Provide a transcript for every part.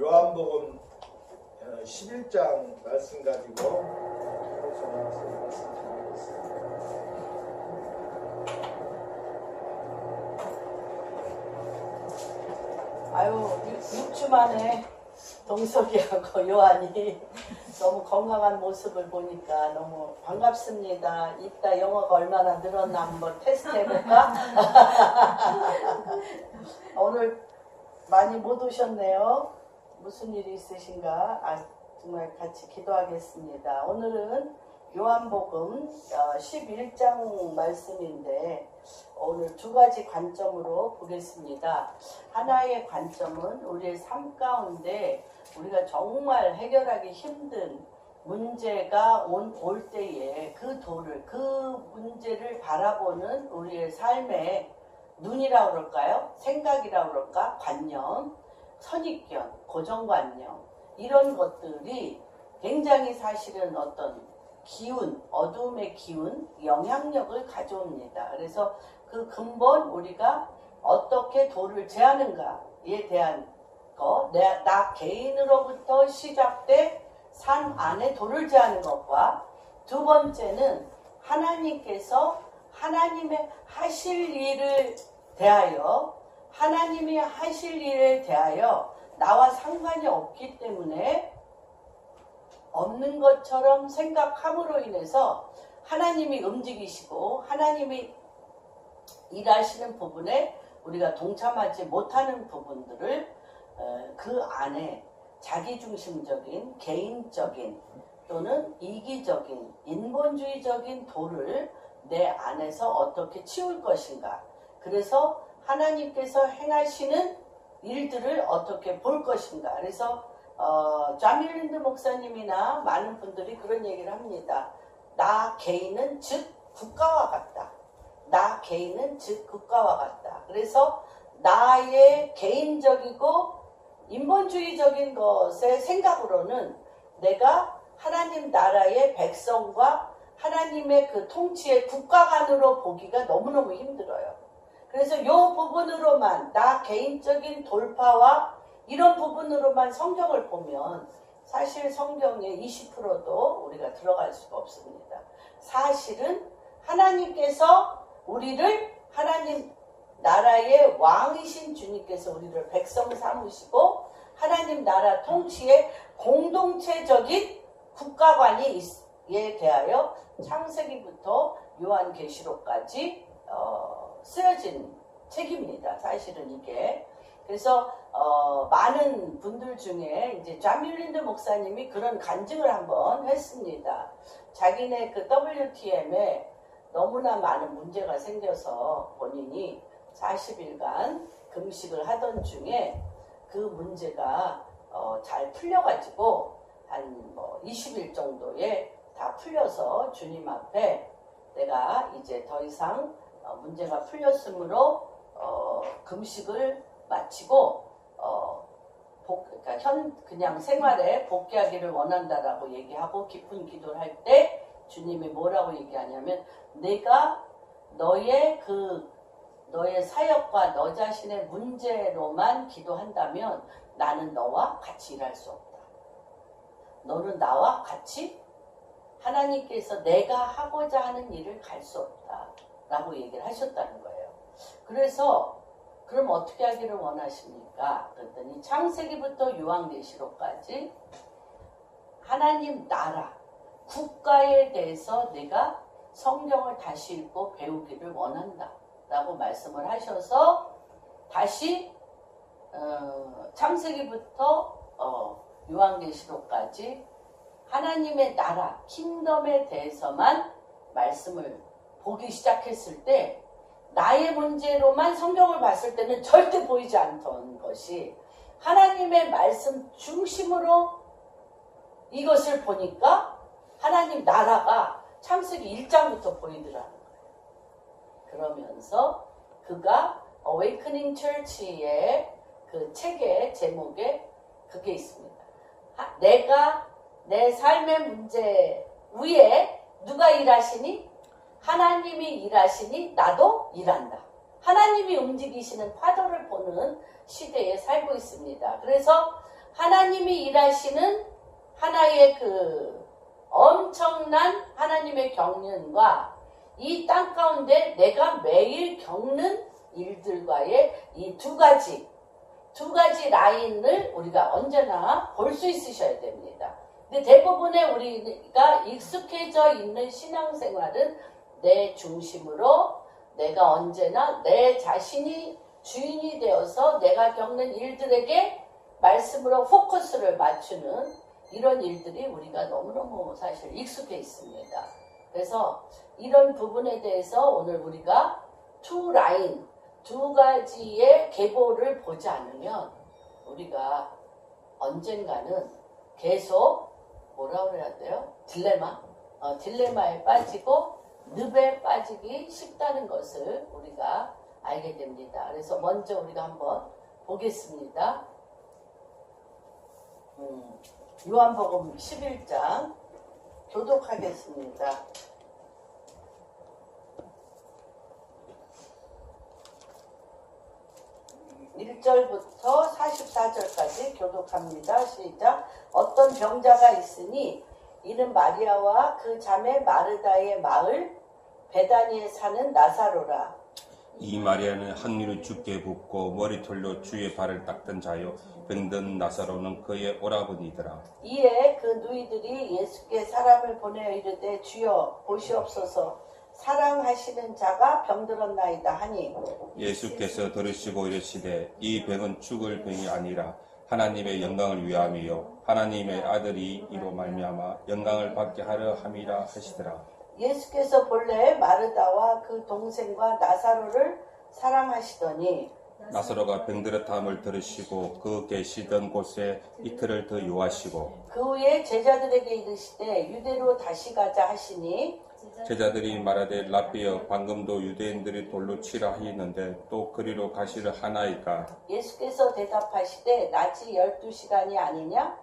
요한복음 11장 말씀 가지고 나와서 말씀 드리겠습니다. 아유, 6주 만에 동석이하고 요한이 너무 건강한 모습을 보니까 너무 반갑습니다. 이따 영어가 얼마나 늘었나 한번 테스트 해볼까? 오늘 많이 못 오셨네요. 무슨 일이 있으신가? 정말 같이 기도하겠습니다. 오늘은 요한복음 11장 말씀인데 오늘 두 가지 관점으로 보겠습니다. 하나의 관점은 우리의 삶 가운데 우리가 정말 해결하기 힘든 문제가 올 때에 그 문제를 바라보는 우리의 삶의 눈이라고 그럴까요? 생각이라고 그럴까? 관념, 선입견, 고정관념 이런 것들이 굉장히 사실은 어떤 기운, 어둠의 기운, 영향력을 가져옵니다. 그래서 그 근본 우리가 어떻게 도를 제하는가에 대한 거, 나 개인으로부터 시작돼 삶 안에 도를 제하는 것과 두 번째는 하나님께서 하나님의 하실 일을 대하여 하나님이 하실 일에 대하여 나와 상관이 없기 때문에 없는 것처럼 생각함으로 인해서 하나님이 움직이시고 하나님이 일하시는 부분에 우리가 동참하지 못하는 부분들을 그 안에 자기중심적인 개인적인 또는 이기적인 인본주의적인 도를 내 안에서 어떻게 치울 것인가. 그래서 하나님께서 행하시는 일들을 어떻게 볼 것인가. 그래서 존 밀린드 목사님이나 많은 분들이 그런 얘기를 합니다. 나 개인은 즉 국가와 같다. 나 개인은 즉 국가와 같다. 그래서 나의 개인적이고 인본주의적인 것의 생각으로는 내가 하나님 나라의 백성과 하나님의 그 통치의 국가관으로 보기가 너무너무 힘들어요. 그래서 이 부분으로만 나 개인적인 돌파와 이런 부분으로만 성경을 보면 사실 성경의 20%도 우리가 들어갈 수가 없습니다. 사실은 하나님께서 우리를 하나님 나라의 왕이신 주님께서 우리를 백성 삼으시고 하나님 나라 통치의 공동체적인 국가관에 대하여 창세기부터 요한계시록까지 쓰여진 책입니다. 사실은 이게. 그래서 많은 분들 중에 이제 존 밀린드 목사님이 그런 간증을 한번 했습니다. 자기네 그 WTM에 너무나 많은 문제가 생겨서 본인이 40일간 금식을 하던 중에 그 문제가 잘 풀려가지고 한 20일 정도에 다 풀려서 주님 앞에 내가 이제 더 이상 문제가 풀렸으므로 금식을 마치고 그러니까 그냥 생활에 복귀하기를 원한다라고 얘기하고 깊은 기도를 할 때 주님이 뭐라고 얘기하냐면 내가 너의 사역과 너 자신의 문제로만 기도한다면 나는 너와 같이 일할 수 없다. 너는 나와 같이 하나님께서 내가 하고자 하는 일을 갈 수 없다. 라고 얘기를 하셨다는 거예요. 그래서 그럼 어떻게 하기를 원하십니까? 그랬더니 창세기부터 요한계시록까지 하나님 나라, 국가에 대해서 내가 성경을 다시 읽고 배우기를 원한다. 라고 말씀을 하셔서 다시 창세기부터 요한계시록까지 하나님의 나라, 킹덤에 대해서만 말씀을 보기 시작했을 때 나의 문제로만 성경을 봤을 때는 절대 보이지 않던 것이 하나님의 말씀 중심으로 이것을 보니까 하나님 나라가 창세기 1장부터 보이더라는 거예요. 그러면서 그가 Awakening Church의 그 책의 제목에 그게 있습니다. 내가 내 삶의 문제 위에 누가 일하시니? 하나님이 일하시니 나도 일한다. 하나님이 움직이시는 파도를 보는 시대에 살고 있습니다. 그래서 하나님이 일하시는 하나의 그 엄청난 하나님의 경륜과 이 땅 가운데 내가 매일 겪는 일들과의 이 두 가지 라인을 우리가 언제나 볼 수 있으셔야 됩니다. 근데 대부분의 우리가 익숙해져 있는 신앙생활은 내 중심으로 내가 언제나 내 자신이 주인이 되어서 내가 겪는 일들에게 말씀으로 포커스를 맞추는 이런 일들이 우리가 너무너무 사실 익숙해 있습니다. 그래서 이런 부분에 대해서 오늘 우리가 두 가지의 계보를 보지 않으면 우리가 언젠가는 계속 뭐라 그래야 돼요? 딜레마에 빠지고 늪에 빠지기 쉽다는 것을 우리가 알게 됩니다. 그래서 먼저 우리가 한번 보겠습니다. 요한복음 11장 교독하겠습니다. 1절부터 44절까지 교독합니다. 시작. 어떤 병자가 있으니 이는 마리아와 그 자매 마르다의 마을 베다니에 사는 나사로라. 이 마리아는 항류를 주께 붓고 머리털로 주의 발을 닦던 자요, 병든 나사로는 그의 오라버니더라. 이에 그 누이들이 예수께 사람을 보내어 이르되 주여 보시옵소서, 사랑하시는 자가 병들었나이다 하니 예수께서 들으시고 이르시되 이 병은 죽을 병이 아니라 하나님의 영광을 위함이요 하나님의 아들이 이로 말미암아 영광을 받게 하려 함이라 하시더라. 예수께서 본래 마르다와 그 동생과 나사로를 사랑하시더니 나사로가 병들었다함을 들으시고 그 계시던 곳에 이틀을 더 요하시고 그 후에 제자들에게 이르시되 유대로 다시 가자 하시니 제자들이 말하되 라비여 방금도 유대인들이 돌로 치라 하였는데 또 그리로 가시려 하나이까. 예수께서 대답하시되 낮이 12시간이 아니냐?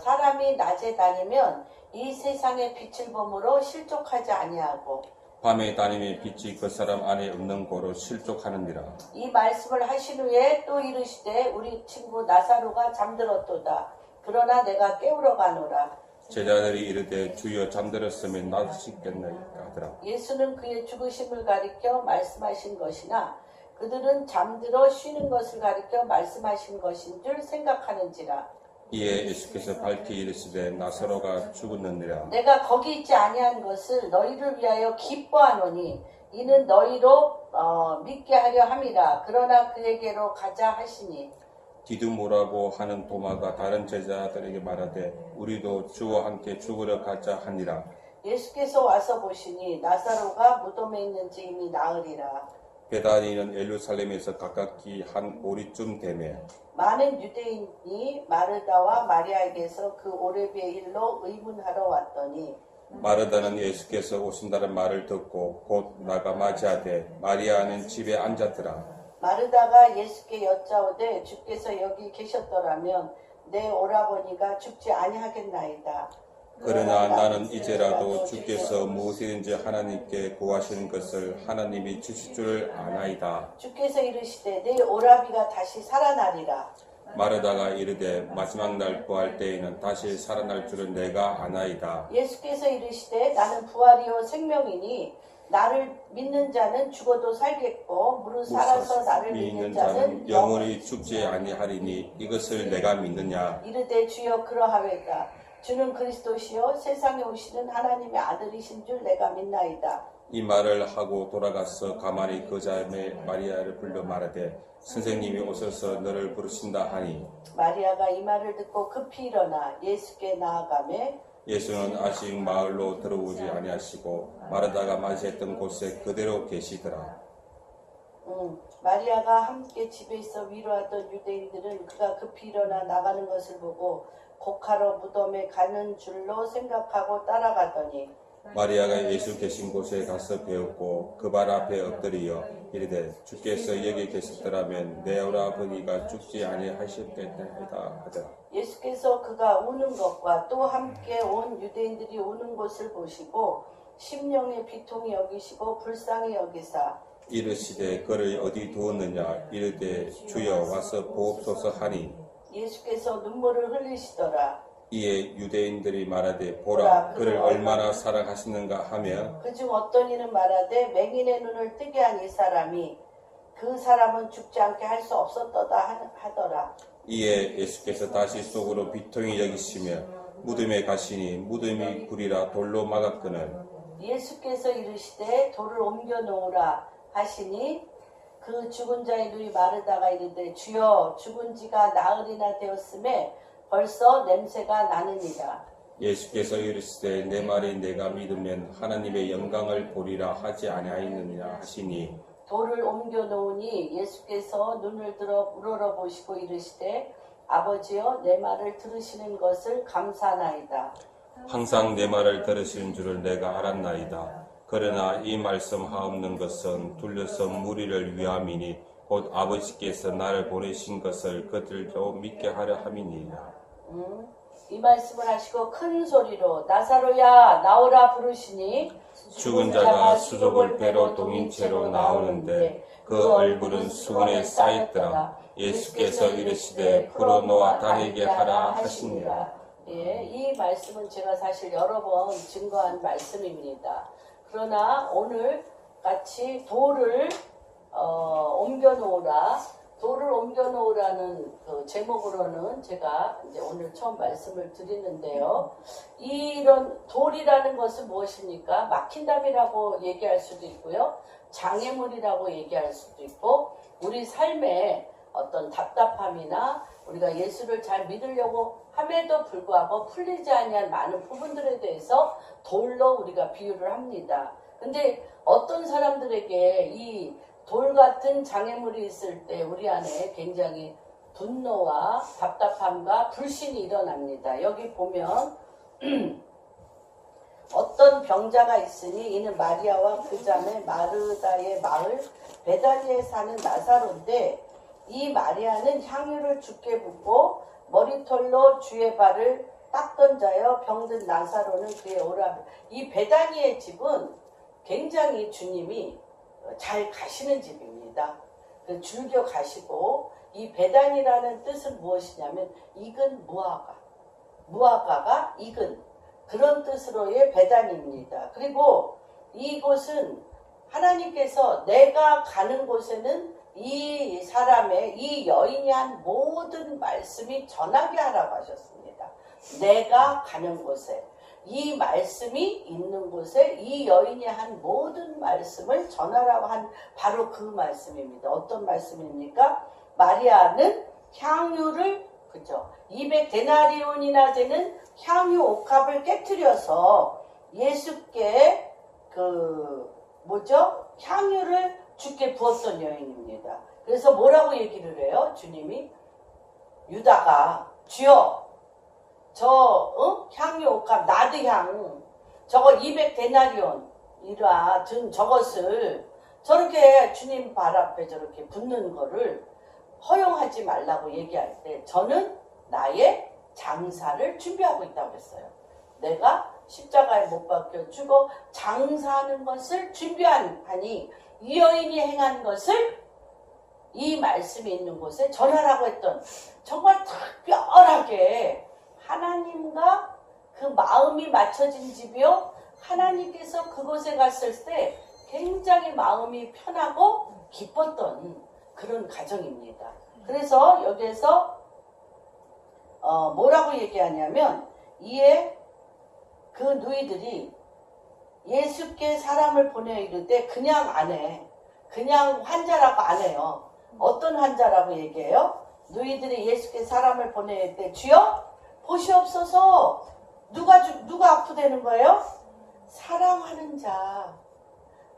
사람이 낮에 다니면 이 세상의 빛을 보므로 실족하지 아니하고 밤에 다니면 빛이 그 사람 안에 없는 고로 실족하느니라. 이 말씀을 하신 후에 또 이르시되 우리 친구 나사로가 잠들었도다. 그러나 내가 깨우러 가노라. 제자들이 이르되 주여 잠들었으면 낫으시겠나이까 하더라. 예수는 그의 죽으심을 가리켜 말씀하신 것이나 그들은 잠들어 쉬는 것을 가리켜 말씀하신 것인 줄 생각하는지라. 이에 예수께서 밝히 이르시되 나사로가 죽었느니라. 내가 거기 있지 아니한 것을 너희를 위하여 기뻐하노니 이는 너희로 믿게 하려 함이라. 그러나 그에게로 가자 하시니 디두모라고 하는 도마가 다른 제자들에게 말하되 우리도 주와 함께 죽으러 가자 하니라. 예수께서 와서 보시니 나사로가 무덤에 있는지 이미 나으리라. 베다니는 예루살렘에서 가깝기 한 오리쯤 되매 많은 유대인이 마르다와 마리아에게서 그 오레비의 일로 의문하러 왔더니 마르다는 예수께서 오신다는 말을 듣고 곧 나가 맞이하되 마리아는 집에 앉았더라. 마르다가 예수께 여짜오되 주께서 여기 계셨더라면 내 오라버니가 죽지 아니하겠나이다. 그러나 나는 이제라도 주께서 무엇이든지 하나님께 구하시는 것을 하나님이 주실 줄 아나이다. 주께서 이르시되 내 오라비가 다시 살아나리라. 마르다가 이르되 마지막 날 부활 때에는 다시 살아날 줄은 내가 아나이다. 예수께서 이르시되 나는 부활이요 생명이니 나를 믿는 자는 죽어도 살겠고 무릇 살아서 나를 믿는 자는 영원히 죽지 아니하리니 이것을 내가 믿느냐. 이르되 주여 그러하외다. 주는 그리스도시요 세상에 오시는 하나님의 아들이신 줄 내가 믿나이다. 이 말을 하고 돌아가서 가만히 그 자매 마리아를 불러 말하되 선생님이 오셔서 너를 부르신다 하니 마리아가 이 말을 듣고 급히 일어나 예수께 나아가매 예수는 아직 마을로 들어오지 아니하시고 마르다가 맞이했던 곳에 그대로 계시더라. 마리아가 함께 집에 있어 위로하던 유대인들은 그가 급히 일어나 나가는 것을 보고 곡하러 무덤에 가는 줄로 생각하고 따라가더니 마리아가 예수 계신 곳에 가서 배웠고 그 발 앞에 엎드리어 이르되 주께서 여기 계셨더라면 내 오라버니가 죽지 아니하셨겠나이다 하더라. 예수께서 그가 우는 것과 또 함께 온 유대인들이 우는 것을 보시고 심령의 비통이 여기시고 불쌍히 여기사 이르시되 그를 어디 두었느냐. 이르되 주여 와서 보옵소서 하니 예수께서 눈물을 흘리시더라. 이에 유대인들이 말하되 보라 그를 얼마나 사랑하시는가 하며 그중 어떤 이는 말하되 맹인의 눈을 뜨게 한 이 사람이 그 사람은 죽지 않게 할 수 없었도다 하더라. 이에 예수께서 다시 속으로 비통히 여기시며 무덤에 가시니 무덤이 굴이라 돌로 막았거늘 예수께서 이르시되 돌을 옮겨 놓으라 하시니 그 죽은 자의 눈이 마르다가 이르되 주여 죽은 지가 나흘이나 되었음에 벌써 냄새가 나느니라. 예수께서 이르시되 내 말이 내가 믿으면 하나님의 영광을 보리라 하지 아니하였느냐 하시니 돌을 옮겨 놓으니 예수께서 눈을 들어 우러러 보시고 이르시되 아버지여 내 말을 들으시는 것을 감사나이다. 항상 내 말을 들으시는 줄을 내가 알았나이다. 그러나 이 말씀 하옵는 것은 둘러서 무리를 위함이니 곧 아버지께서 나를 보내신 것을 그들도 믿게 하려 함이니라. 이 말씀을 하시고 큰 소리로 나사로야 나오라 부르시니 죽은 자가 수족을 배로 동인채로 나오는데 그 얼굴은 수건에 쌓였더라. 예수께서 이르시되 풀어놓아 다니게 하라 하시니라. 예, 이 말씀은 제가 사실 여러 번 증거한 말씀입니다. 그러나 오늘 같이 돌을 옮겨 놓으라. 돌을 옮겨 놓으라는 그 제목으로는 제가 이제 오늘 처음 말씀을 드리는데요. 이런 돌이라는 것은 무엇입니까? 막힌담이라고 얘기할 수도 있고요. 장애물이라고 얘기할 수도 있고, 우리 삶에 어떤 답답함이나 우리가 예수를 잘 믿으려고 함에도 불구하고 풀리지 아니한 많은 부분들에 대해서 돌로 우리가 비유를 합니다. 근데 어떤 사람들에게 이 돌 같은 장애물이 있을 때 우리 안에 굉장히 분노와 답답함과 불신이 일어납니다. 여기 보면 어떤 병자가 있으니 이는 마리아와 그 자매 마르다의 마을 베다니에 사는 나사로인데 이 마리아는 향유를 주께 붓고 머리털로 주의 발을 닦던 자여 병든 나사로는 그의 오라. 이 베다니의 집은 굉장히 주님이 잘 가시는 집입니다. 즐겨 가시고 이 베단이라는 뜻은 무엇이냐면 익은 무화과, 무화과가 익은 그런 뜻으로의 베단입니다. 그리고 이곳은 하나님께서 내가 가는 곳에는 이 사람의 이 여인이 한 모든 말씀이 전하게 하라고 하셨습니다. 내가 가는 곳에 이 말씀이 있는 곳에 이 여인이 한 모든 말씀을 전하라고 한 바로 그 말씀입니다. 어떤 말씀입니까? 마리아는 향유를 그죠? 200데나리온이나 되는 향유 옥합을 깨트려서 예수께 향유를 주께 부었던 여인입니다. 그래서 뭐라고 얘기를 해요? 주님이 유다가 주여 향유 옥합 나드향 저거 200데나리온이라 든 저것을 저렇게 주님 발 앞에 저렇게 붓는 거를 허용하지 말라고 얘기할 때 저는 나의 장사를 준비하고 있다고 했어요. 내가 십자가에 못 박혀 죽어 장사하는 것을 준비하니 이 여인이 행한 것을 이 말씀이 있는 곳에 전하라고 했던 정말 특별하게 하나님과 그 마음이 맞춰진 집이요. 하나님께서 그곳에 갔을 때 굉장히 마음이 편하고 기뻤던 그런 가정입니다. 그래서 여기에서 뭐라고 얘기하냐면 이에 그 누이들이 예수께 사람을 보내 이르되 그냥 안 해. 그냥 환자라고 안 해요. 어떤 환자라고 얘기해요? 누이들이 예수께 사람을 보내 이르되 주여 보시옵소서. 누가 아프다는 거예요? 사랑하는 자.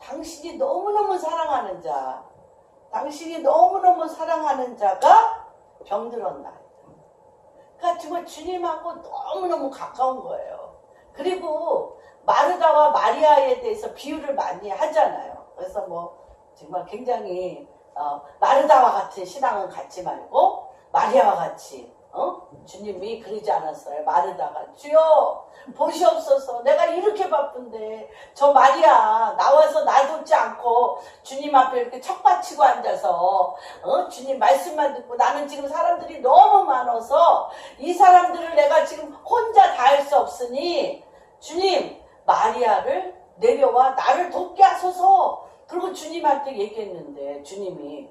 당신이 너무너무 사랑하는 자. 당신이 너무너무 사랑하는 자가 병들었나이다. 그러니까 정말 주님하고 너무너무 가까운 거예요. 그리고 마르다와 마리아에 대해서 비유를 많이 하잖아요. 그래서 정말 굉장히 마르다와 같은 신앙은 갖지 말고 마리아와 같이 주님이 그러지 않았어요. 마르다가 주여 보시옵소서 내가 이렇게 바쁜데 저 마리아 나와서 놔두지 않고 주님 앞에 이렇게 척받치고 앉아서 주님 말씀만 듣고 나는 지금 사람들이 너무 많아서 이 사람들을 내가 지금 혼자 다 할 수 없으니 주님 마리아를 내려와 나를 돕게 하소서. 그리고 주님한테 얘기했는데 주님이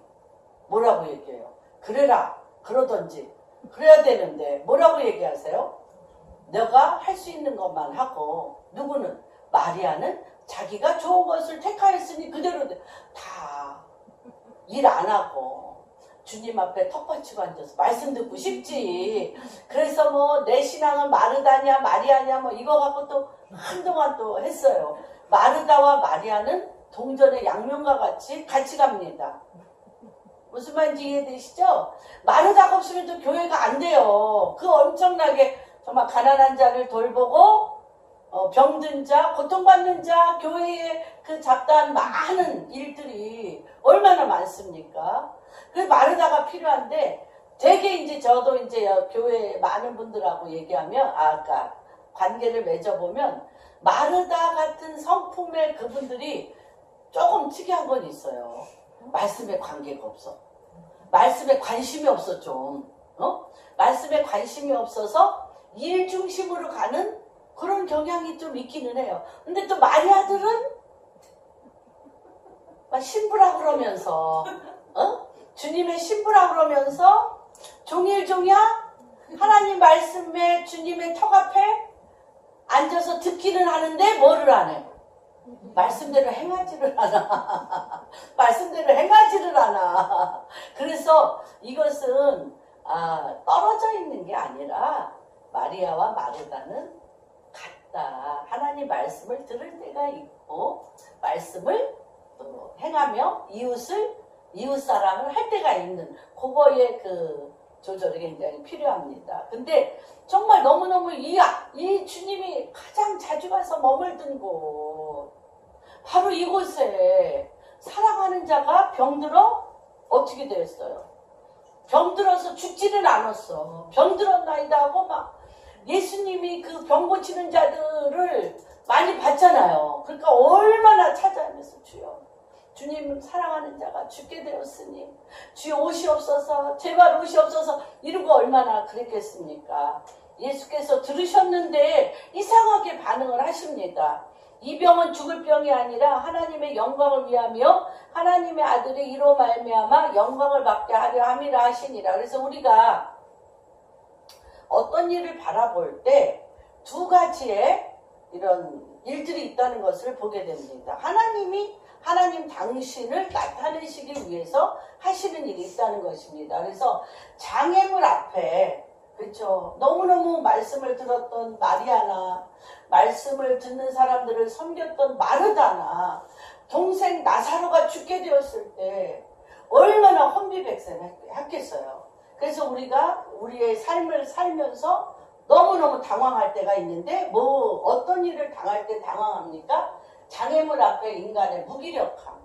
뭐라고 얘기해요? 그래라 그러던지 그래야 되는데 뭐라고 얘기하세요? 너가 할 수 있는 것만 하고 누구는? 마리아는 자기가 좋은 것을 택하였으니 그대로 다 일 안 하고 주님 앞에 턱받치고 앉아서 말씀 듣고 싶지. 그래서 뭐 내 신앙은 마르다냐 마리아냐 뭐 이거 갖고 또 한동안 또 했어요. 마르다와 마리아는 동전의 양면과 같이 갑니다. 무슨 말인지 이해되시죠? 마르다가 없으면 또 교회가 안 돼요. 그 엄청나게 정말 가난한 자를 돌보고 병든 자, 고통받는 자, 교회에 그 잡다한 많은 일들이 얼마나 많습니까? 그래서 마르다가 필요한데 되게 이제 저도 이제 교회 많은 분들하고 얘기하면 아까 관계를 맺어보면 마르다 같은 성품의 그분들이 조금 특이한 건 있어요. 말씀에 관계가 없어. 말씀에 관심이 없어 좀. 말씀에 관심이 없어서 일 중심으로 가는 그런 경향이 좀 있기는 해요. 근데 또 마리아들은 막 신부라 그러면서 주님의 신부라 그러면서 종일종일 하나님 말씀에 주님의 턱 앞에 앉아서 듣기는 하는데 뭐를 안 해? 말씀대로 행하지를 않아. 말씀대로 행하지를 않아. 그래서 이것은 떨어져 있는 게 아니라 마리아와 마르다는 같다. 하나님 말씀을 들을 때가 있고 말씀을 또 행하며 이웃 사랑을 할 때가 있는 그거의 그 조절이 굉장히 필요합니다. 근데 정말 너무너무 이 주님이 가장 자주 가서 머물던 곳 바로 이곳에 사랑하는 자가 병들어 어떻게 되었어요? 병들어서 죽지는 않았어. 병들었나이다 하고 막 예수님이 그 병 고치는 자들을 많이 봤잖아요. 그러니까 얼마나 찾아가면서 주여 주님 사랑하는 자가 죽게 되었으니 주여 오시옵소서 제발 오시옵소서 이러고 얼마나 그랬겠습니까? 예수께서 들으셨는데 이상하게 반응을 하십니다. 이 병은 죽을 병이 아니라 하나님의 영광을 위하며 하나님의 아들이 이로 말미암아 영광을 받게 하려 함이라 하시니라. 그래서 우리가 어떤 일을 바라볼 때 두 가지의 이런 일들이 있다는 것을 보게 됩니다. 하나님 당신을 나타내시기 위해서 하시는 일이 있다는 것입니다. 그래서 장애물 앞에 그렇죠. 너무너무 말씀을 들었던 마리아나 말씀을 듣는 사람들을 섬겼던 마르다나 동생 나사로가 죽게 되었을 때 얼마나 혼비백산했겠어요. 그래서 우리가 우리의 삶을 살면서 너무너무 당황할 때가 있는데 어떤 일을 당할 때 당황합니까? 장애물 앞에 인간의 무기력함.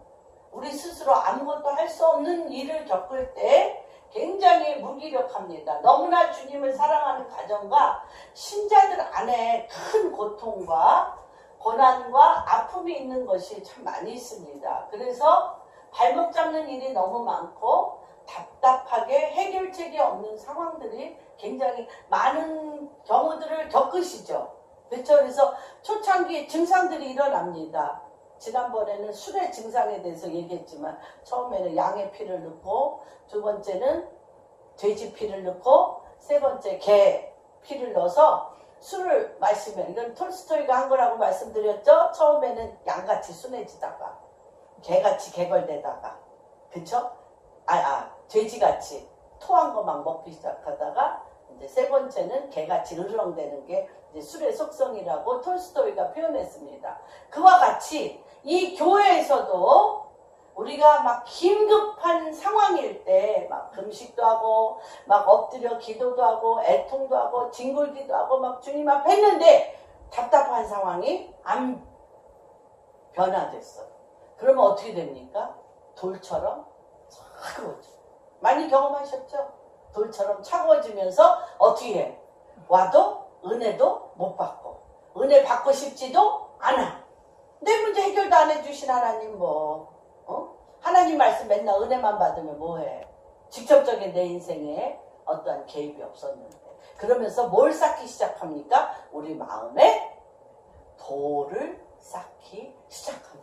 우리 스스로 아무것도 할 수 없는 일을 겪을 때 굉장히 무기력합니다. 너무나 주님을 사랑하는 가정과 신자들 안에 큰 고통과 고난과 아픔이 있는 것이 참 많이 있습니다. 그래서 발목 잡는 일이 너무 많고 답답하게 해결책이 없는 상황들이 굉장히 많은 경우들을 겪으시죠. 그렇죠? 그래서 초창기 증상들이 일어납니다. 지난번에는 술의 증상에 대해서 얘기했지만 처음에는 양의 피를 넣고 두 번째는 돼지 피를 넣고 세 번째 개 피를 넣어서 술을 마시면 이건 톨스토이가 한 거라고 말씀드렸죠. 처음에는 양같이 순해지다가 개같이 개걸대다가 그쵸? 돼지같이 토한 거 막 먹기 시작하다가 이제 세 번째는 개같이 으르렁대는 게 이제 술의 속성이라고 톨스토이가 표현했습니다. 그와 같이 이 교회에서도 우리가 막 긴급한 상황일 때 막 금식도 하고 막 엎드려 기도도 하고 애통도 하고 뒹굴기도 하고 막 주님 앞에 했는데 답답한 상황이 안 변화됐어요. 그러면 어떻게 됩니까? 돌처럼 차가워져. 많이 경험하셨죠? 돌처럼 차가워지면서 어떻게 해? 와도 은혜도 못 받고 은혜 받고 싶지도 않아. 내 문제 해결도 안 해주신 하나님 하나님 말씀 맨날 은혜만 받으면 뭐해? 직접적인 내 인생에 어떠한 개입이 없었는데 그러면서 뭘 쌓기 시작합니까? 우리 마음에 돌을 쌓기 시작합니다.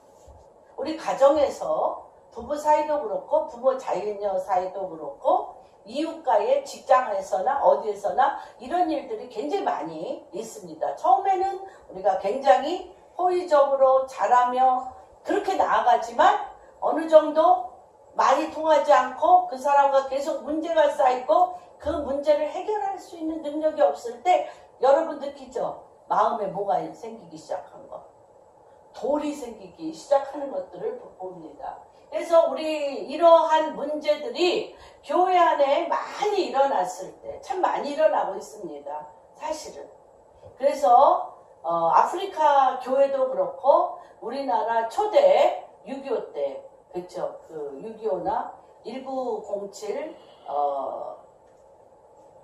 우리 가정에서 부부 사이도 그렇고 부모 자녀 사이도 그렇고 이웃과의 직장에서나 어디에서나 이런 일들이 굉장히 많이 있습니다. 처음에는 우리가 굉장히 호의적으로 잘하며 그렇게 나아가지만 어느 정도 말이 통하지 않고 그 사람과 계속 문제가 쌓이고 그 문제를 해결할 수 있는 능력이 없을 때 여러분 느끼죠? 마음에 뭐가 생기기 시작한 거. 돌이 생기기 시작하는 것들을 봅니다. 그래서 우리 이러한 문제들이 교회 안에 많이 일어났을 때 참 많이 일어나고 있습니다. 사실은. 그래서 아프리카 교회도 그렇고 우리나라 초대 6.25 때 그렇죠. 그 6.25나 1907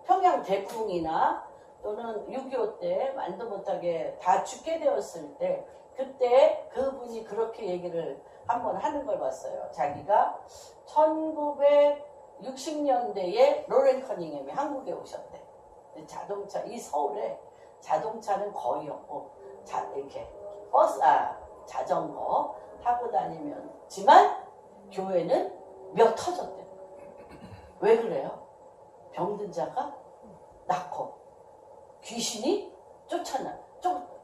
평양 대붕이나 또는 6.25 때 말도 못하게 다 죽게 되었을 때 그때 그분이 그렇게 얘기를 한번 하는 걸 봤어요. 자기가 1960년대에 로렌 커닝햄이 한국에 오셨대. 자동차, 이 서울에 자동차는 거의 없고 이렇게 자전거 타고 다니면지만 교회는 몇 터졌대. 왜 그래요? 병든 자가 낫고 귀신이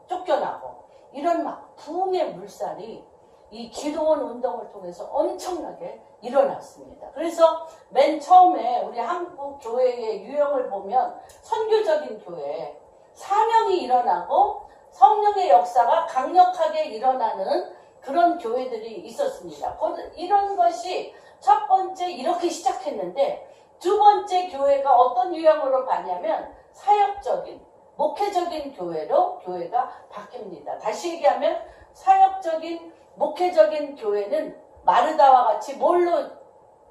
쫓겨나고 이런 막 부흥의 물살이 이 기도원 운동을 통해서 엄청나게 일어났습니다. 그래서 맨 처음에 우리 한국 교회의 유형을 보면 선교적인 교회, 사명이 일어나고 성령의 역사가 강력하게 일어나는 그런 교회들이 있었습니다. 이런 것이 첫 번째 이렇게 시작했는데 두 번째 교회가 어떤 유형으로 가냐면 사역적인, 목회적인 교회로 교회가 바뀝니다. 다시 얘기하면 사역적인, 목회적인 교회는 마르다와 같이 뭘로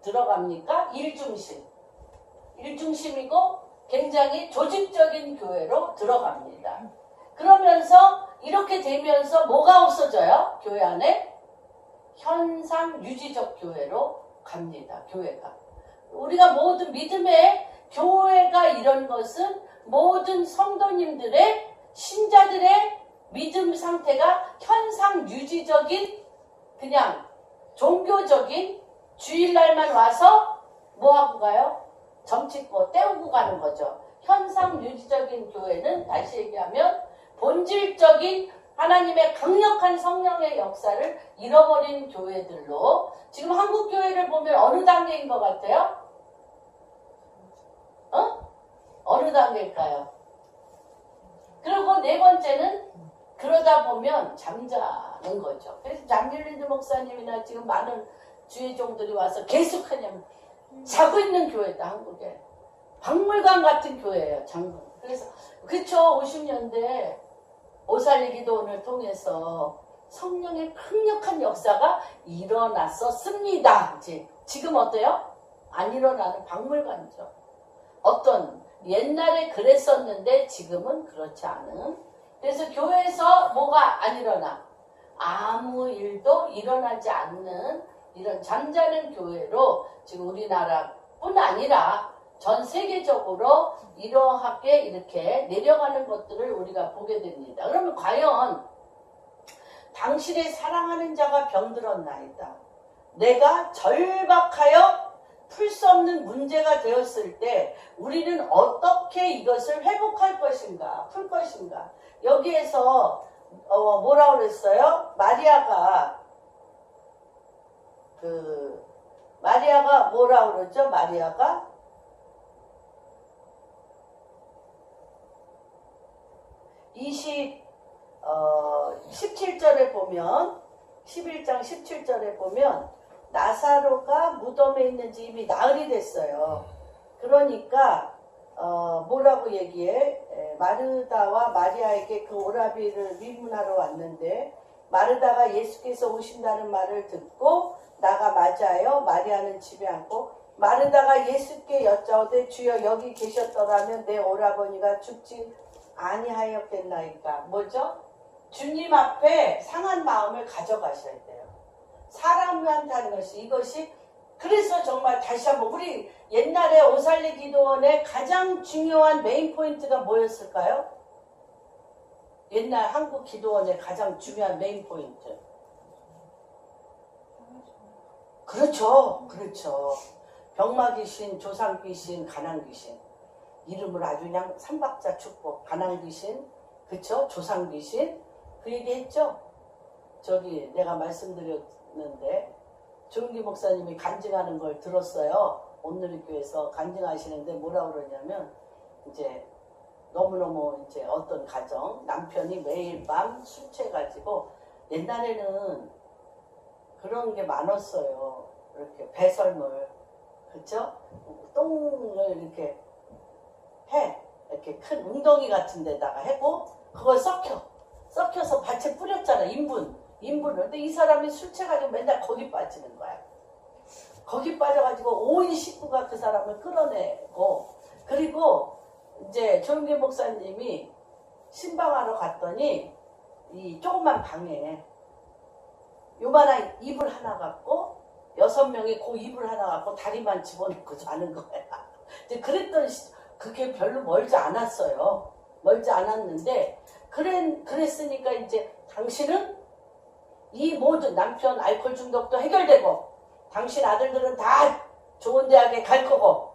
들어갑니까? 일중심이고 굉장히 조직적인 교회로 들어갑니다. 그러면서 이렇게 되면서 뭐가 없어져요? 교회 안에 현상 유지적 교회로 갑니다. 교회가. 우리가 모든 믿음의 교회가 이런 것은 모든 성도님들의 신자들의 믿음 상태가 현상 유지적인 그냥 종교적인 주일날만 와서 뭐하고 가요? 점찍고 때우고 가는 거죠. 현상 유지적인 교회는 다시 얘기하면 본질적인 하나님의 강력한 성령의 역사를 잃어버린 교회들로 지금 한국 교회를 보면 어느 단계인 것 같아요? 어느 단계일까요? 그리고 네 번째는 그러다 보면 잠자는 거죠. 그래서 잠길린드 목사님이나 지금 많은 주의종들이 와서 계속 하냐면 자고 있는 교회다. 한국에 박물관 같은 교회예요. 그래서 그쵸. 50년대 오살리 기도원을 통해서 성령의 강력한 역사가 일어났었습니다. 지금 어때요? 안 일어나는 박물관이죠. 어떤 옛날에 그랬었는데 지금은 그렇지 않은. 그래서 교회에서 뭐가 안 일어나? 아무 일도 일어나지 않는 이런 잠자는 교회로 지금 우리나라뿐 아니라 전 세계적으로 이러하게 이렇게 내려가는 것들을 우리가 보게 됩니다. 그러면 과연 당신의 사랑하는 자가 병들었나이다. 내가 절박하여 풀 수 없는 문제가 되었을 때 우리는 어떻게 이것을 회복할 것인가, 풀 것인가. 여기에서 뭐라고 그랬어요? 마리아가 뭐라고 그러죠? 마리아가 17절에 보면 11장 17절에 보면 나사로가 무덤에 있는지 이미 나흘이 됐어요. 그러니까 뭐라고 얘기해? 마르다와 마리아에게 그 오라비를 위문하러 왔는데 마르다가 예수께서 오신다는 말을 듣고 나가 맞아요. 마리아는 집에 앉고 마르다가 예수께 여짜오되 주여 여기 계셨더라면 내 오라버니가 죽지 아니하였겠나이까. 뭐죠? 주님 앞에 상한 마음을 가져가셔야 돼요. 사람한테 하는 것이 이것이 그래서 정말 다시 한번 우리 옛날에 오살리 기도원의 가장 중요한 메인 포인트가 뭐였을까요? 옛날 한국 기도원의 가장 중요한 메인 포인트. 그렇죠. 그렇죠. 병마 귀신, 조상 귀신, 가난 귀신. 이름을 아주 그냥 삼박자 축복. 가난 귀신, 그렇죠? 조상 귀신. 그 얘기 했죠? 저기 내가 말씀드렸는데 조은기 목사님이 간증하는 걸 들었어요. 온누리교회에서 간증하시는데 뭐라고 그러냐면 이제 너무너무 이제 어떤 가정 남편이 매일 밤 술 취해가지고 옛날에는 그런 게 많았어요. 이렇게 배설물, 그쵸? 똥을 이렇게 해. 이렇게 큰 웅덩이 같은 데다가 해고 그걸 썩혀서 밭에 뿌렸잖아. 인분을. 근데 이 사람이 술 취해가지고 맨날 거기 빠지는 거야. 거기 빠져가지고 온 식구가 그 사람을 끌어내고 그리고 이제 조은기 목사님이 신방하러 갔더니 이 조그만 방에 요만한 이불 하나 갖고 6명이 그 이불 하나 갖고 다리만 집어넣고 자는 거야. 이제 그랬던 그게 별로 멀지 않았어요. 멀지 않았는데 그랬으니까 이제 당신은 이 모든 남편 알코올 중독도 해결되고 당신 아들들은 다 좋은 대학에 갈 거고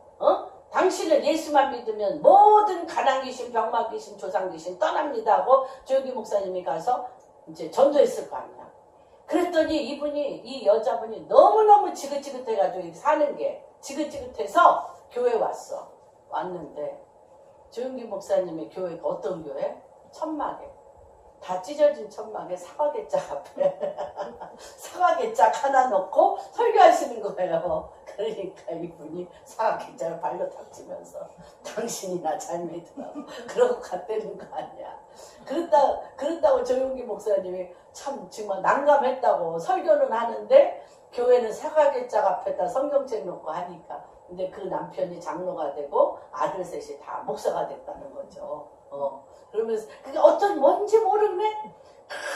당신은 예수만 믿으면 모든 가난 귀신, 병마 귀신, 조상 귀신 떠납니다 하고 조은기 목사님이 가서 이제 전도했을 거 아니야. 그랬더니 이 여자분이 너무너무 지긋지긋해가지고 사는 게 지긋지긋해서 교회 왔는데 조은기 목사님의 교회가 어떤 교회? 천막에 다 찢어진 천막에 사과개짝 앞에 사과개짝 하나 넣고 설교하시는 거예요. 그러니까 이분이 사과개짝을 발로 탁치면서 당신이나 잘 믿으라고 그러고 갔다는 거 아니야. 그렇다고 조용기 목사님이 참 정말 난감했다고 설교는 하는데 교회는 사과개짝 앞에다 성경책 놓고 하니까 근데 그 남편이 장로가 되고 아들 셋이 다 목사가 됐다는 거죠. 그러면서 그게 어떤 뭔지 모르네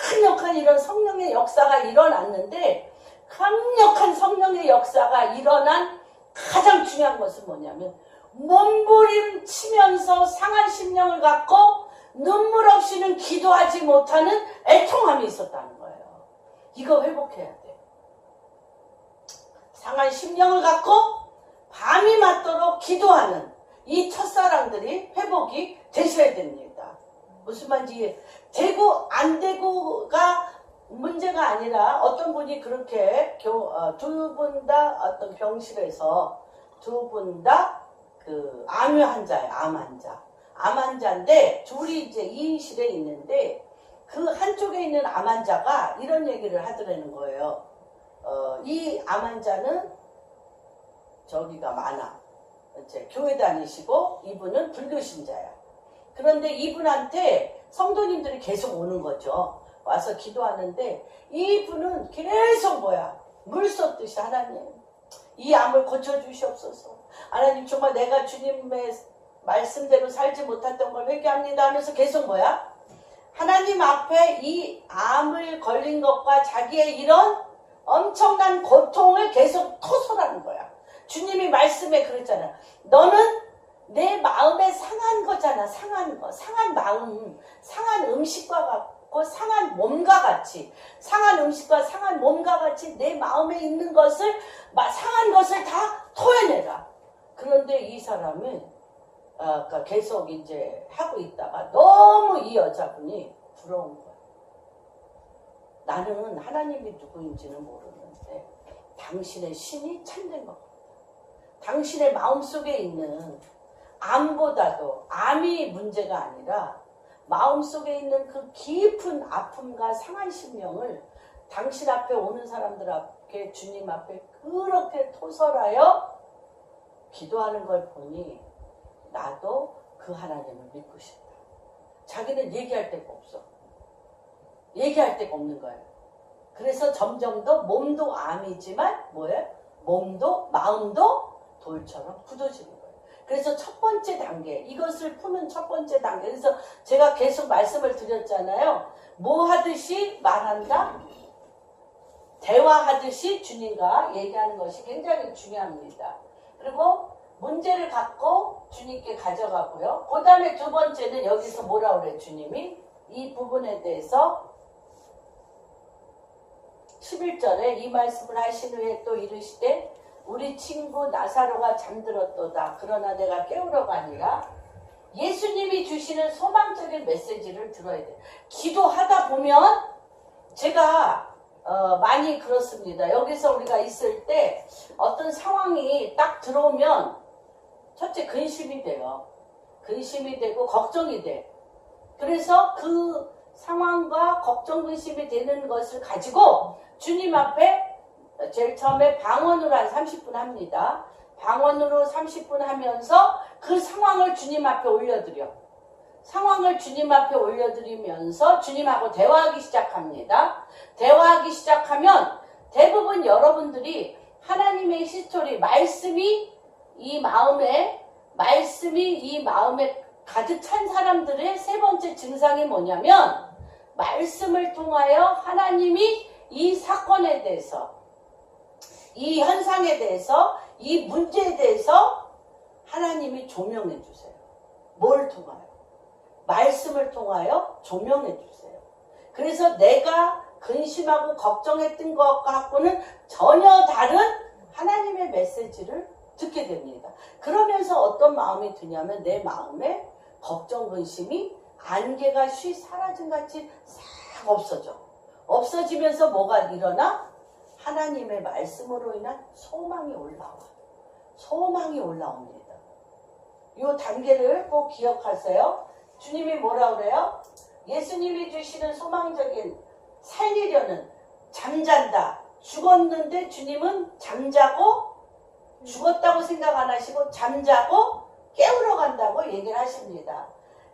강력한 이런 성령의 역사가 일어났는데 강력한 성령의 역사가 일어난 가장 중요한 것은 뭐냐면 몸부림치면서 상한 심령을 갖고 눈물 없이는 기도하지 못하는 애통함이 있었다는 거예요. 이거 회복해야 돼. 상한 심령을 갖고 밤이 맞도록 기도하는 이 첫사랑들이 회복이 되셔야 됩니다. 무슨 말인지 되고 안 되고가 문제가 아니라 어떤 분이 그렇게 두 분 다 어떤 병실에서 두 분 다 그 암 환자예요. 암 환자인데 둘이 이제 2인실에 있는데 그 한쪽에 있는 암 환자가 이런 얘기를 하더라는 거예요. 이 암 환자는 저기가 많아. 이제 교회 다니시고 이분은 불교 신자야. 그런데 이분한테 성도님들이 계속 오는 거죠. 와서 기도하는데 이분은 계속 물 쏟듯이 하나님 이 암을 고쳐주시옵소서. 하나님 정말 내가 주님의 말씀대로 살지 못했던 걸 회개합니다 하면서 계속 하나님 앞에 이 암을 걸린 것과 자기의 이런 엄청난 고통을 계속 토설하는 거야. 주님이 말씀에 그랬잖아. 너는 내 마음에 상한 거잖아. 상한 거. 상한 마음. 상한 음식과 같고 상한 몸과 같이. 상한 음식과 상한 몸과 같이 내 마음에 있는 것을 상한 것을 다 토해내라. 그런데 이 사람은 계속 이제 하고 있다가 너무 이 여자분이 부러운 거야. 나는 하나님이 누구인지는 모르는데 당신의 신이 참된 것 같아. 당신의 마음속에 있는 암보다도 암이 문제가 아니라 마음속에 있는 그 깊은 아픔과 상한 심령을 당신 앞에 오는 사람들 앞에 주님 앞에 그렇게 토설하여 기도하는 걸 보니 나도 그 하나님을 믿고 싶다. 자기는 얘기할 데가 없어. 얘기할 데가 없는 거예요. 그래서 점점 더 몸도 암이지만 몸도 마음도 돌처럼 굳어지는 거예요. 그래서 첫 번째 단계, 이것을 푸는 첫 번째 단계. 그래서 제가 계속 말씀을 드렸잖아요. 뭐 하듯이 말한다? 대화하듯이 주님과 얘기하는 것이 굉장히 중요합니다. 그리고 문제를 갖고 주님께 가져가고요. 그 다음에 두 번째는 여기서 뭐라 그래 주님이? 이 부분에 대해서 11절에 이 말씀을 하신 후에 또 이르시되 우리 친구 나사로가 잠들었도다. 그러나 내가 깨우러가 아니라 예수님이 주시는 소망적인 메시지를 들어야 돼요. 기도하다 보면 제가 많이 그렇습니다. 여기서 우리가 있을 때 어떤 상황이 딱 들어오면 첫째 근심이 돼요. 근심이 되고 걱정이 돼. 그래서 그 상황과 걱정 근심이 되는 것을 가지고 주님 앞에 제일 처음에 방언으로 한 30분 합니다. 방언으로 30분 하면서 그 상황을 주님 앞에 올려드려. 상황을 주님 앞에 올려드리면서 주님하고 대화하기 시작합니다. 대화하기 시작하면 대부분 여러분들이 하나님의 히스토리, 말씀이 이 마음에 가득 찬 사람들의 세 번째 증상이 뭐냐면 말씀을 통하여 하나님이 이 사건에 대해서, 이 현상에 대해서, 이 문제에 대해서 하나님이 조명해 주세요. 뭘 통하여? 말씀을 통하여 조명해 주세요. 그래서 내가 근심하고 걱정했던 것 갖고는 전혀 다른 하나님의 메시지를 듣게 됩니다. 그러면서 어떤 마음이 드냐면 내 마음에 걱정, 근심이 안개가 쉬 사라진 같이 싹 없어져. 없어지면서 뭐가 일어나? 하나님의 말씀으로 인한 소망이 올라와. 소망이 올라옵니다. 이 단계를 꼭 기억하세요. 주님이 뭐라 그래요? 예수님이 주시는 소망적인 살리려는 잠잔다. 죽었는데 주님은 잠자고 죽었다고 생각 안 하시고 잠자고 깨우러 간다고 얘기를 하십니다.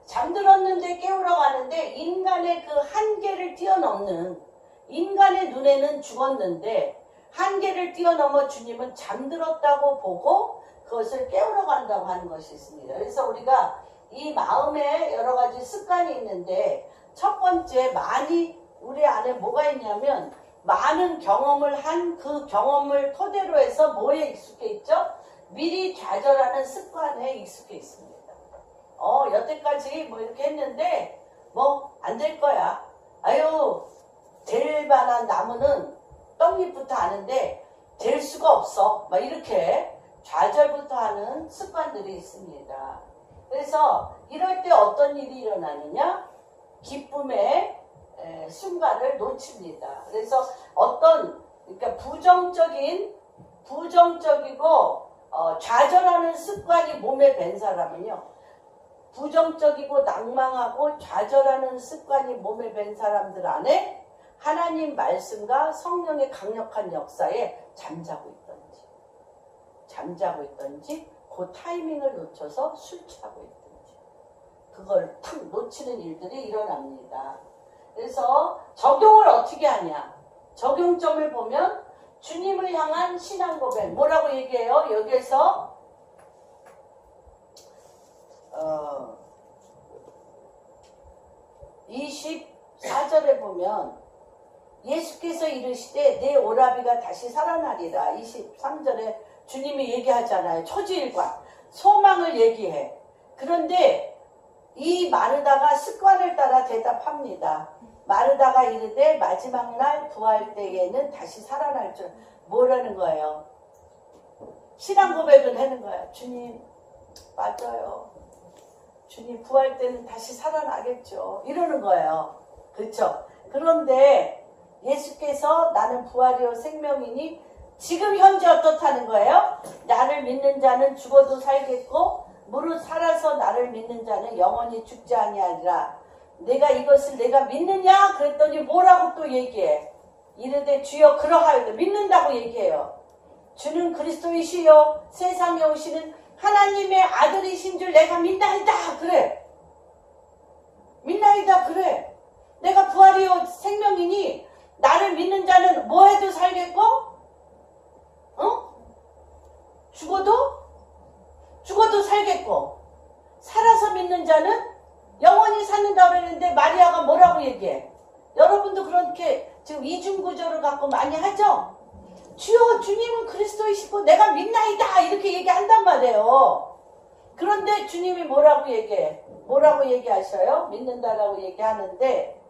잠들었는데 깨우러 가는데 인간의 그 한계를 뛰어넘는, 인간의 눈에는 죽었는데 한계를 뛰어넘어 주님은 잠들었다고 보고 그것을 깨우러 간다고 하는 것이 있습니다. 그래서 우리가 이 마음에 여러 가지 습관이 있는데 첫 번째, 많이 우리 안에 뭐가 있냐면 많은 경험을 한 그 경험을 토대로 해서 뭐에 익숙해 있죠? 미리 좌절하는 습관에 익숙해 있습니다. 여태까지 뭐 이렇게 했는데 뭐 안 될 거야. 아유, 될 만한 나무는 떡잎부터 아는데 될 수가 없어. 막 이렇게 좌절부터 하는 습관들이 있습니다. 그래서 이럴 때 어떤 일이 일어나느냐? 기쁨의 순간을 놓칩니다. 그래서 그러니까 부정적이고 좌절하는 습관이 몸에 밴 사람은요, 부정적이고 낭망하고 좌절하는 습관이 몸에 밴 사람들 안에 하나님 말씀과 성령의 강력한 역사에 잠자고 있던지 그 타이밍을 놓쳐서 술 취하고 있든지 그걸 탁 놓치는 일들이 일어납니다. 그래서 적용을 어떻게 하냐? 적용점을 보면 주님을 향한 신앙 고백 뭐라고 얘기해요? 여기에서 24절에 보면 예수께서 이르시되 내 오라비가 다시 살아나리라. 23절에 주님이 얘기하잖아요. 초지일관 소망을 얘기해. 그런데 이 마르다가 습관을 따라 대답합니다. 마르다가 이르되 마지막 날 부활 때에는 다시 살아날 줄. 뭐라는 거예요? 신앙 고백을 하는 거예요. 주님 맞아요. 주님 부활 때는 다시 살아나겠죠. 이러는 거예요. 그렇죠? 그런데 예수께서 나는 부활이요 생명이니 지금 현재 어떻다는 거예요? 나를 믿는 자는 죽어도 살겠고 무릇 살아서 나를 믿는 자는 영원히 죽지 아니하리라. 내가 이것을 내가 믿느냐? 그랬더니 뭐라고 또 얘기해? 이르되 주여 그러하여도 믿는다고 얘기해요. 주는 그리스도이시요 세상에 오시는 하나님의 아들이신 줄 내가 믿나이다. 그래. 믿나이다. 그래. 내가 부활이요 생명이니 나를 믿는 자는 뭐 해도 살겠고 죽어도 영원히 사는다고 그랬는데 마리아가 뭐라고 얘기해? 여러분도 그렇게 지금 이중구조를 갖고 많이 하죠? 주여 주님은 그리스도이시고 내가 믿나이다 이렇게 얘기한단 말이에요. 그런데 주님이 뭐라고 얘기해? 뭐라고 얘기하셔요? 믿는다라고 얘기하는데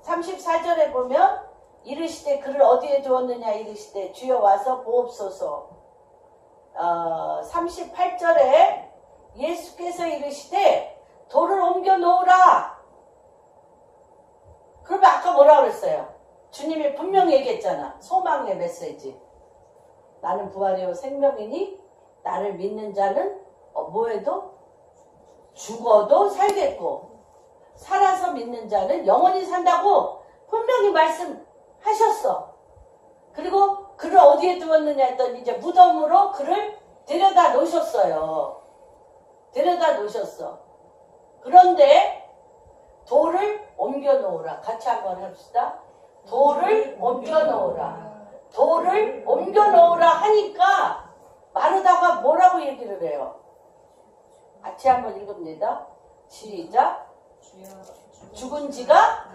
34절에 보면 이르시되 그를 어디에 두었느냐 이르시되 주여 와서 보옵소서. 38절에 예수께서 이르시되 돌을 옮겨 놓으라. 그러면 아까 뭐라고 그랬어요? 주님이 분명히 얘기했잖아. 소망의 메시지. 나는 부활이요 생명이니 나를 믿는 자는 뭐해도 죽어도 살겠고 살아서 믿는 자는 영원히 산다고 분명히 말씀하셨어. 그리고 그를 어디에 두었느냐 했더니 이제 무덤으로 그를 데려다 놓으셨어요. 데려다 놓으셨어. 그런데 돌을 옮겨 놓으라. 같이 한번 합시다. 돌을 옮겨 놓으라. 돌을 옮겨 놓으라 하니까 마르다가 뭐라고 얘기를 해요? 같이 한번 읽읍니다. 시작. 죽은 지가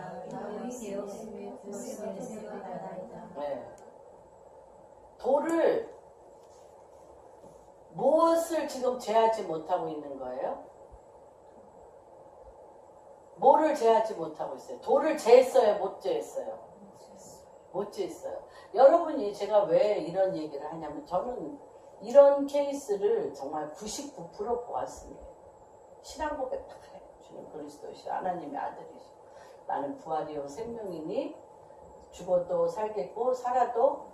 네. 돌을 무엇을 지금 제하지 못하고 있는 거예요? 뭐를 제하지 못하고 있어요? 돌을 제했어요? 못 제했어요? 못 제했어요. 여러분이 제가 왜 이런 얘기를 하냐면 저는 이런 케이스를 정말 99% 보았습니다. 신앙 고백 딱 해요. 주님 그리스도시 하나님의 아들이시. 나는 부활이요 생명이니 죽어도 살겠고 살아도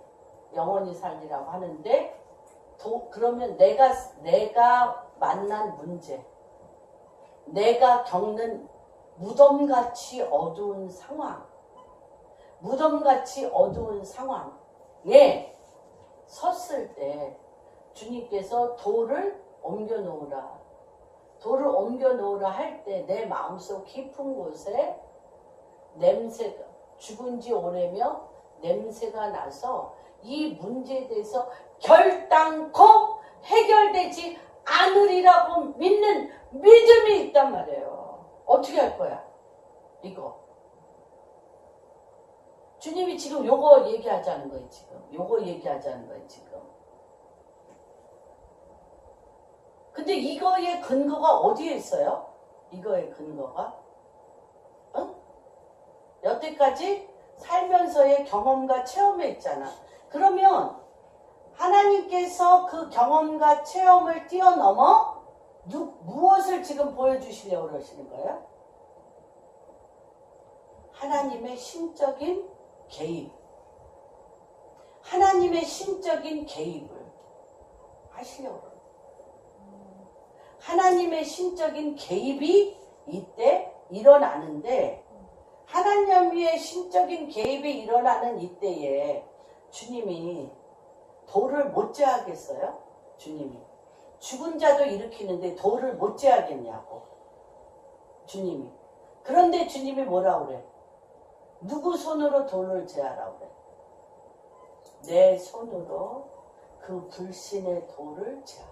영원히 살리라고 하는데 그러면 내가 만난 문제, 내가 겪는 무덤같이 어두운 상황, 무덤같이 어두운 상황에 섰을 때 주님께서 돌을 옮겨 놓으라. 돌을 옮겨 놓으라 할 때 내 마음속 깊은 곳에 냄새가 죽은 지 오래며 냄새가 나서 이 문제에 대해서 결단코 해결되지 않으리라고 믿는 믿음이 있단 말이에요. 어떻게 할 거야? 이거. 주님이 지금 요거 얘기하자는 거예요, 지금. 요거 얘기하자는 거예요, 지금. 근데 이거의 근거가 어디에 있어요? 이거의 근거가? 응? 여태까지 살면서의 경험과 체험에 있잖아. 그러면 하나님께서 그 경험과 체험을 뛰어넘어 무엇을 지금 보여주시려고 그러시는 거예요? 하나님의 신적인 개입. 하나님의 신적인 개입을 하시려고 그래요. 하나님의 신적인 개입이 이때 일어나는데 하나님의 신적인 개입이 일어나는 이때에 주님이 돌을 못 제하겠어요? 주님이. 죽은 자도 일으키는데 돌을 못 제하겠냐고. 주님이. 그런데 주님이 뭐라고 그래? 누구 손으로 돌을 제하라고 그래? 내 손으로 그 불신의 돌을 제하라.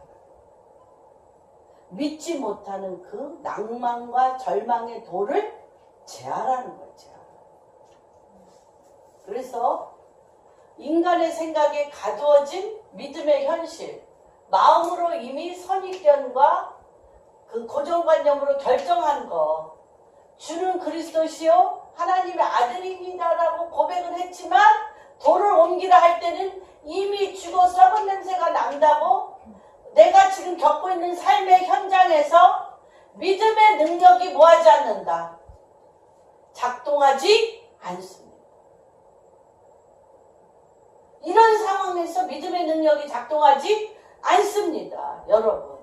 믿지 못하는 그 낭만과 절망의 돌을 제하라는 거예요. 제하라. 그래서 인간의 생각에 가두어진 믿음의 현실, 마음으로 이미 선입견과 그 고정관념으로 결정한 거, 주는 그리스도시요 하나님의 아들입니다라고 고백을 했지만 돌을 옮기라 할 때는 이미 죽어 썩은 냄새가 난다고 내가 지금 겪고 있는 삶의 현장에서 믿음의 능력이 뭐하지 않는다. 작동하지 않습니다. 이런 상황에서 믿음의 능력이 작동하지 않습니다. 여러분.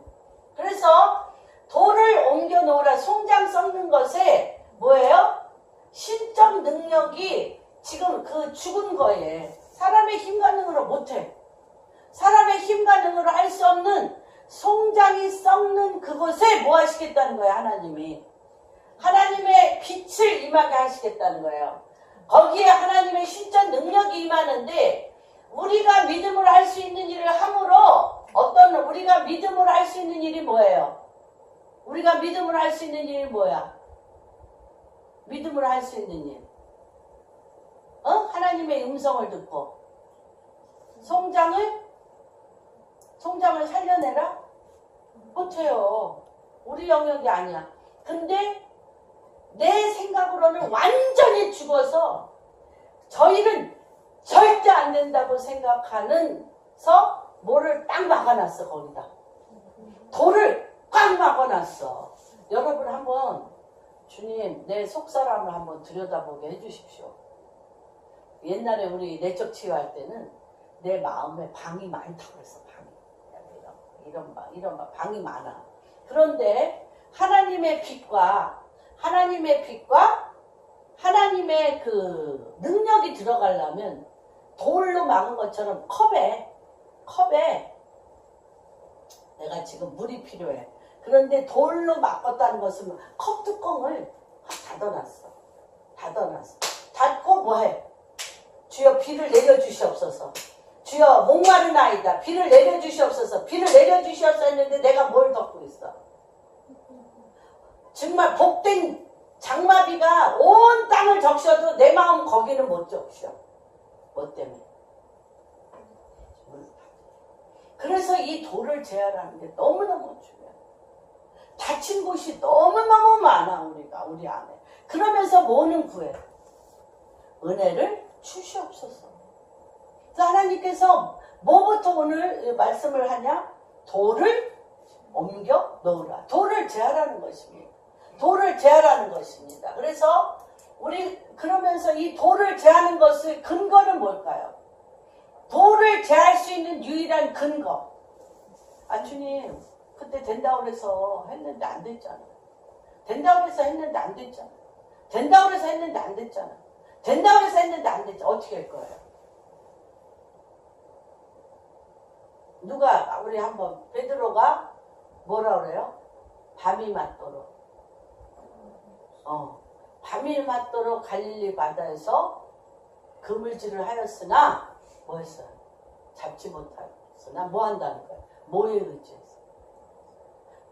그래서 돌을 옮겨 놓으라. 송장 썩는 것에 뭐예요? 신적 능력이 지금 그 죽은 거에 사람의 힘과 능으로 못해. 사람의 힘과 능으로 할 수 없는 송장이 썩는 그곳에 뭐 하시겠다는 거예요? 하나님이. 하나님의 빛을 임하게 하시겠다는 거예요. 거기에 하나님의 신적 능력이 임하는데 우리가 믿음을 할 수 있는 일을 함으로 우리가 믿음으로 할 수 있는 일이 뭐예요? 우리가 믿음으로 할 수 있는 일이 뭐야? 믿음으로 할 수 있는 일. 하나님의 음성을 듣고 송장을 살려내라? 못해요. 우리 영역이 아니야. 근데 내 생각으로는 완전히 죽어서 저희는 절대 안 된다고 생각하는서 뭐를 딱 막아놨어. 거기다 돌을 꽉 막아놨어. 여러분 한번 주님 내 속사람을 한번 들여다보게 해주십시오. 옛날에 우리 내적 치유할 때는 내 마음에 방이 많다고 그랬어. 방이 이런 방이 많아. 그런데 하나님의 빛과 하나님의 그 능력이 들어가려면 돌로 막은 것처럼 컵에 내가 지금 물이 필요해. 그런데 돌로 막았다는 것은 컵 뚜껑을 닫아놨어. 닫고 뭐해? 주여 비를 내려주시옵소서. 주여 목마른 아이다. 비를 내려주시옵소서. 비를 내려주시옵소서 했는데 내가 뭘 덮고 있어? 정말 복된 장마비가 온 땅을 적셔도 내 마음 거기는 못 적셔. 뭐 때문에? 그래서 이 돌을 제어하는 게 너무너무 중요해. 다친 곳이 너무너무 많아. 우리 안에. 그러면서 뭐는 구해? 은혜를 주시옵소서. 그래서 하나님께서 뭐부터 오늘 말씀을 하냐? 돌을 옮겨 놓으라. 돌을 제하라는 것입니다. 그래서 그러면서 이 돌을 제하는 것을 근거는 뭘까요? 돌을 제할 수 있는 유일한 근거. 주님 그때 된다고 그래서 했는데 안 됐잖아. 된다고 그래서 했는데 안 됐잖아. 어떻게 할 거예요? 우리 한번 베드로가 뭐라 그래요? 밤이 맞도록 갈릴리 바다에서 그물질을 하였으나 뭐 했어요? 잡지 못하였으나 뭐 한다는 거예요? 뭐에 의지해서?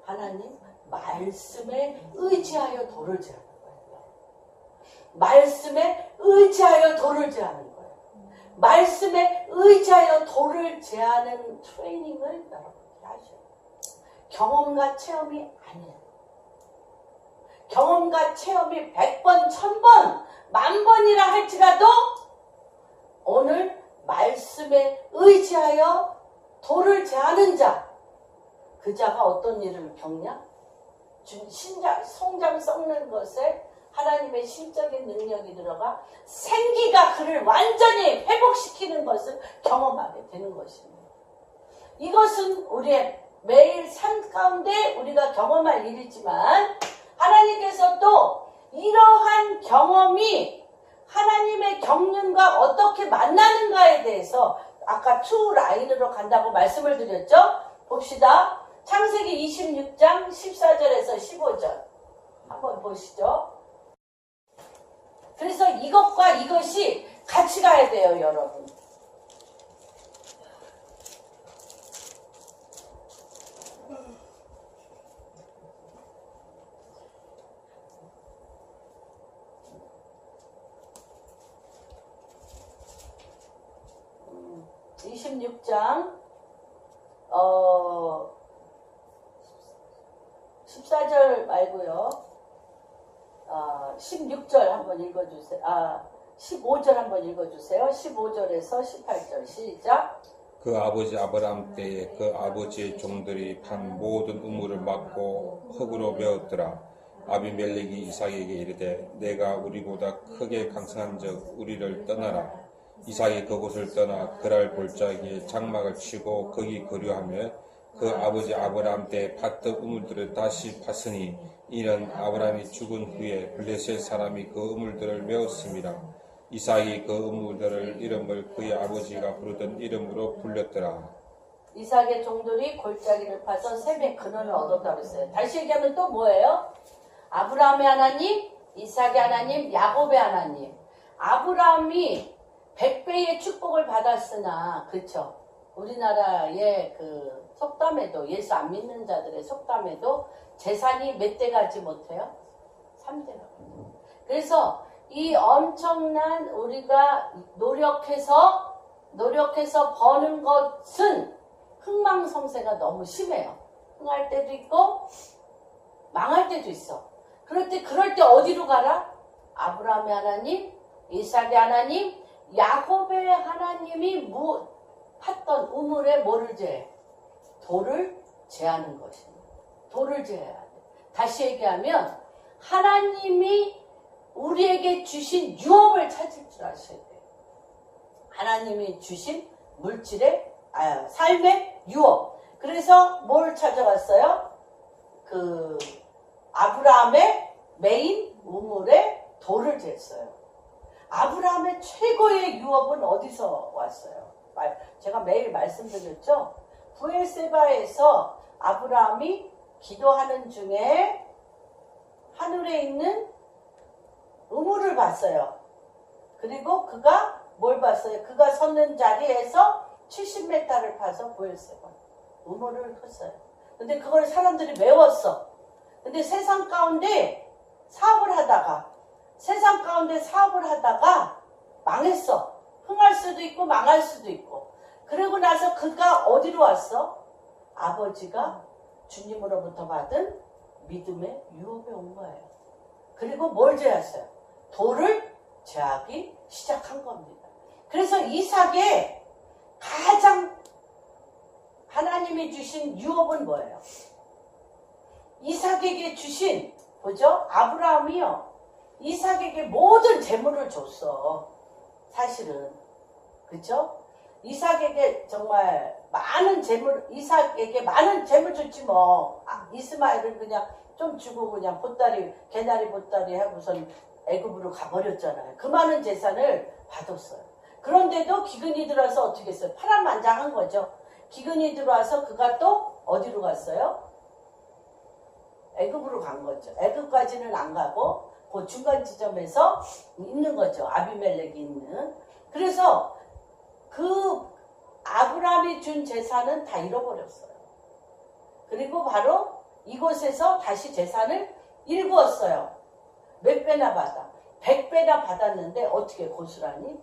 하나님 말씀에 의지하여 돌을 제하는 거예요. 말씀에 의지하여 돌을 제하는 트레이닝을 여러분이 하셔요. 경험과 체험이 아니에요. 경험과 체험이 100번, 1000번, 10,000번이라 할지라도 오늘 말씀에 의지하여 돌을 제하는 자, 그 자가 어떤 일을 겪냐? 송장 썩는 것에 하나님의 신적인 능력이 들어가 생기가 그를 완전히 회복시키는 것을 경험하게 되는 것입니다. 이것은 우리의 매일 삶 가운데 우리가 경험할 일이지만 하나님께서 또 이러한 경험이 하나님의 경륜과 어떻게 만나는가에 대해서 아까 2 라인으로 간다고 말씀을 드렸죠? 봅시다. 창세기 26장 14절에서 15절 한번 보시죠. 그래서 이것과 이것이 같이 가야 돼요, 여러분. 음, 26장 14절 말고요. 16절 한번 읽어주세요. 15절 한번 읽어주세요. 15절에서 18절 시작. 그 아버지 아브라함 때에 그 아버지의 종들이 판 모든 우물을 막고 흙으로 메었더라. 아비멜렉이 이삭에게 이르되 내가 우리보다 크게 강성한즉 우리를 떠나라. 이삭이 그곳을 떠나 그랄 골짜기에 장막을 치고 거기 거류하며 그 아버지 아브라함 때 팠던 우물들을 다시 팠으니 이는 아브라함이 죽은 후에 블레셋 사람이 그 우물들을 메었습니다. 이삭이 그 우물들을 이름을 그의 아버지가 부르던 이름으로 불렸더라. 이삭의 종들이 골짜기를 파서 셈의 근원을 얻었다고 했어요. 다시 얘기하면 또 뭐예요? 아브라함의 하나님, 이삭의 하나님, 야곱의 하나님. 아브라함이 100배의 축복을 받았으나, 그쵸? 우리나라의 그 속담에도 예수 안 믿는 자들의 속담에도 재산이 몇 대 가지 못해요? 3대가. 그래서 이 엄청난 우리가 노력해서 버는 것은 흥망성쇠가 너무 심해요. 흥할 때도 있고 망할 때도 있어. 그럴 때 어디로 가라? 아브라함의 하나님, 이삭의 하나님, 야곱의 하나님이 팠던 우물에 뭐를 제해? 돌을 제하는 것입니다. 돌을 제해야 돼. 다시 얘기하면 하나님이 우리에게 주신 유업을 찾을 줄 아셔야 돼요. 하나님이 주신 삶의 유업. 그래서 뭘 찾아갔어요? 그 아브라함의 메인 우물에 돌을 쟀어요. 아브라함의 최고의 유업은 어디서 왔어요? 제가 매일 말씀드렸죠? 부엘세바에서 아브라함이 기도하는 중에 하늘에 있는 우물을 봤어요. 그리고 그가 뭘 봤어요? 그가 섰는 자리에서 70m를 파서 부엘세바 우물을 팠어요. 근데 그걸 사람들이 메웠어. 근데 세상 가운데 사업을 하다가 망했어. 흥할 수도 있고 망할 수도 있고. 그러고 나서 그가 어디로 왔어? 아버지가 주님으로부터 받은 믿음의 유업에 온 거예요. 그리고 뭘 제했어요? 돌을 제하기 시작한 겁니다. 그래서 이삭의 가장 하나님이 주신 유업은 뭐예요? 이삭에게 주신, 보죠? 아브라함이요. 이삭에게 모든 재물을 줬어. 사실은. 그쵸? 이삭에게 정말 이삭에게 많은 재물 줬지 뭐. 이스마엘은 그냥 좀 주고 그냥 개나리 보따리 하고선 애굽으로 가버렸잖아요. 그 많은 재산을 받았어요. 그런데도 기근이 들어서 어떻게 했어요? 파란만장한 거죠. 기근이 들어와서 그가 또 어디로 갔어요? 애굽으로 간 거죠. 애굽까지는 안 가고 그 중간 지점에서 있는 거죠. 아비멜렉이 있는. 그래서 그 아브라함이 준 재산은 다 잃어버렸어요. 그리고 바로 이곳에서 다시 재산을 일구었어요. 몇 배나 받아? 100배나 받았는데 어떻게 고스란히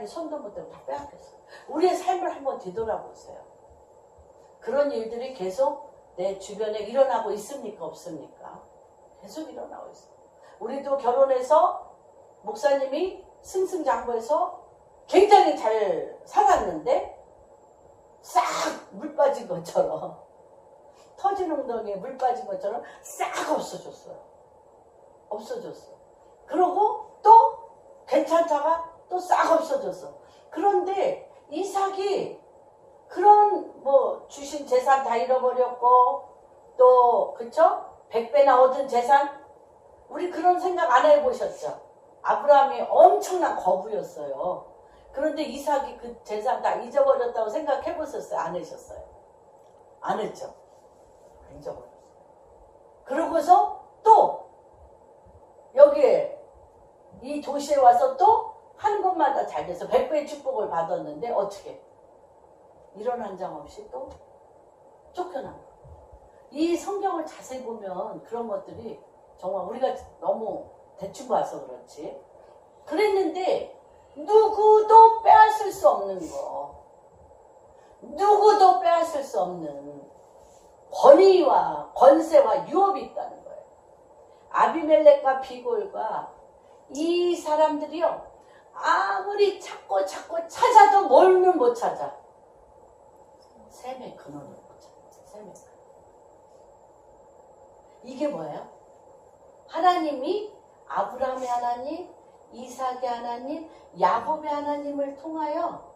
손도 못 대고 다 빼앗겼어요. 우리의 삶을 한번 뒤돌아보세요. 그런 일들이 계속 내 주변에 일어나고 있습니까? 없습니까? 계속 일어나고 있어요. 우리도 결혼해서 목사님이 승승장구해서 굉장히 잘 살았는데 싹 물 빠진 것처럼 터진 웅덩이에 물 빠진 것처럼 싹 없어졌어요. 그러고 또 괜찮다가 또 싹 없어졌어. 그런데 이삭이 그런 주신 재산 다 잃어버렸고 또 그쵸? 100배나 얻은 재산 우리 그런 생각 안 해보셨죠? 아브라함이 엄청난 거부였어요. 그런데 이삭이 그 재산 다 잊어버렸다고 생각해보셨어요? 안 하셨어요? 안 했죠? 안 잊어버렸어요. 그러고서 또 여기에 이 도시에 와서 또 한 곳마다 잘 돼서 100배의 축복을 받았는데 어떻게? 이런 한 장 없이 또 쫓겨난 거예요. 이 성경을 자세히 보면 그런 것들이 정말 우리가 너무 대충 봐서 그렇지. 그랬는데 누구도 빼앗을 수 없는 거. 누구도 빼앗을 수 없는 권위와 권세와 유업이 있다는 거예요. 아비멜렉과 비골과 이 사람들이요. 아무리 찾고 찾아도 뭘는 못 찾아. 셈의 근원을 못 찾아. 셈의 근원. 이게 뭐예요? 하나님이 아브라함의 하나님, 이삭의 하나님, 야곱의 하나님을 통하여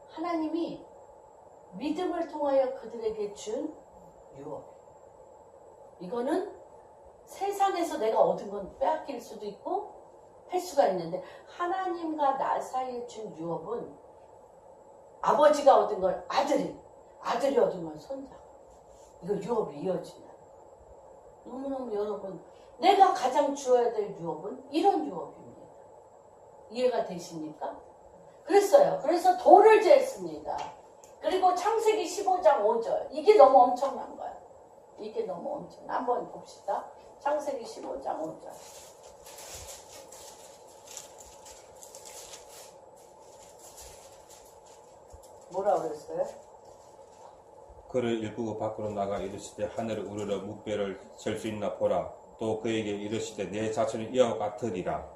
하나님이 믿음을 통하여 그들에게 준 유업. 이거는 세상에서 내가 얻은 건 빼앗길 수도 있고 할 수가 있는데 하나님과 나 사이에 준 유업은 아버지가 얻은 걸 아들이 얻은 건 손자. 이거 유업이 이어지냐. 너무너무 여러분 내가 가장 주어야 될 유업은 이런 유업입니다. 이해가 되십니까? 그랬어요. 그래서 돌을 쟀습니다. 그리고 창세기 15장 5절. 이게 너무 엄청난 거야. 이게 너무 엄청나. 한번 봅시다. 창세기 15장 5절. 뭐라 그랬어요? 그를 일구고 밖으로 나가 이르시되 하늘을 우러러 묵배를 셀 수 있나 보라. 또 그에게 이르시되 내 자손이 이와 같으리라.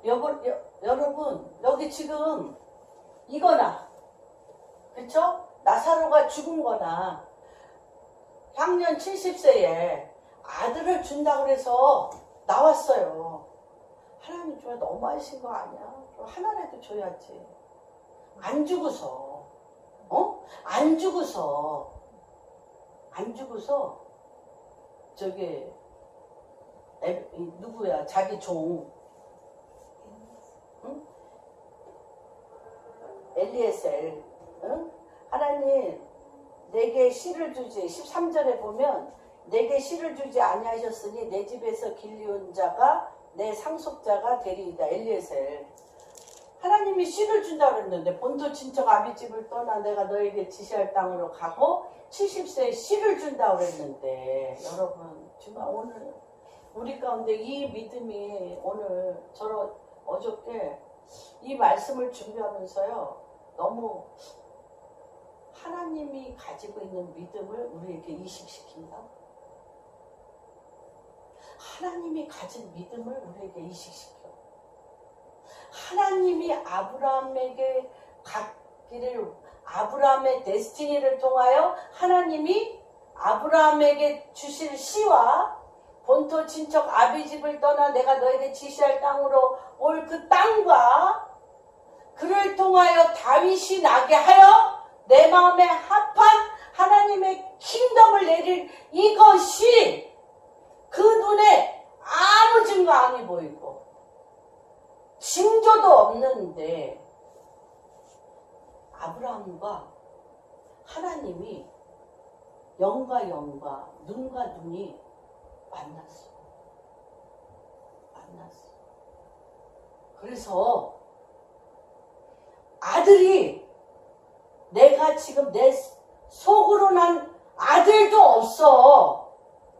여러분 여기 지금 이거나 그쵸? 나사로가 죽은 거나 향년 70세에 아들을 준다고 그래서 나왔어요. 하나님 정말 너무하신 거 아니야? 좀 하나라도 줘야지. 안 주고서 안 주고서 저기 누구야? 자기 종 응? 엘리에셀 응? 하나님 내게 씨를 주지 13절에 보면 내게 씨를 주지 아니하셨으니 내 집에서 길리온 자가 내 상속자가 되리이다. 엘리에셀 하나님이 씨를 준다고 그랬는데 본토 친척 아비집을 떠나 내가 너에게 지시할 땅으로 가고 70세에 씨를 준다고 그랬는데 여러분 정말 오늘 우리 가운데 이 믿음이 오늘 어저께 이 말씀을 준비하면서요 너무 하나님이 가지고 있는 믿음을 우리에게 이식시킨다. 하나님이 가진 믿음을 우리에게 이식시켜. 하나님이 아브라함에게 갖기를 아브라함의 데스티니를 통하여 하나님이 아브라함에게 주실 씨와 본토 친척 아비집을 떠나 내가 너에게 지시할 땅으로 올 그 땅과 그를 통하여 다윗이 나게 하여 내 마음에 합한 하나님의 킹덤을 내릴 이것이 그 눈에 아무 증거 안 보이고 징조도 없는데 아브라함과 하나님이 영과 영과 눈과 눈이 만났어. 그래서 아들이 내가 지금 내 속으로 난 아들도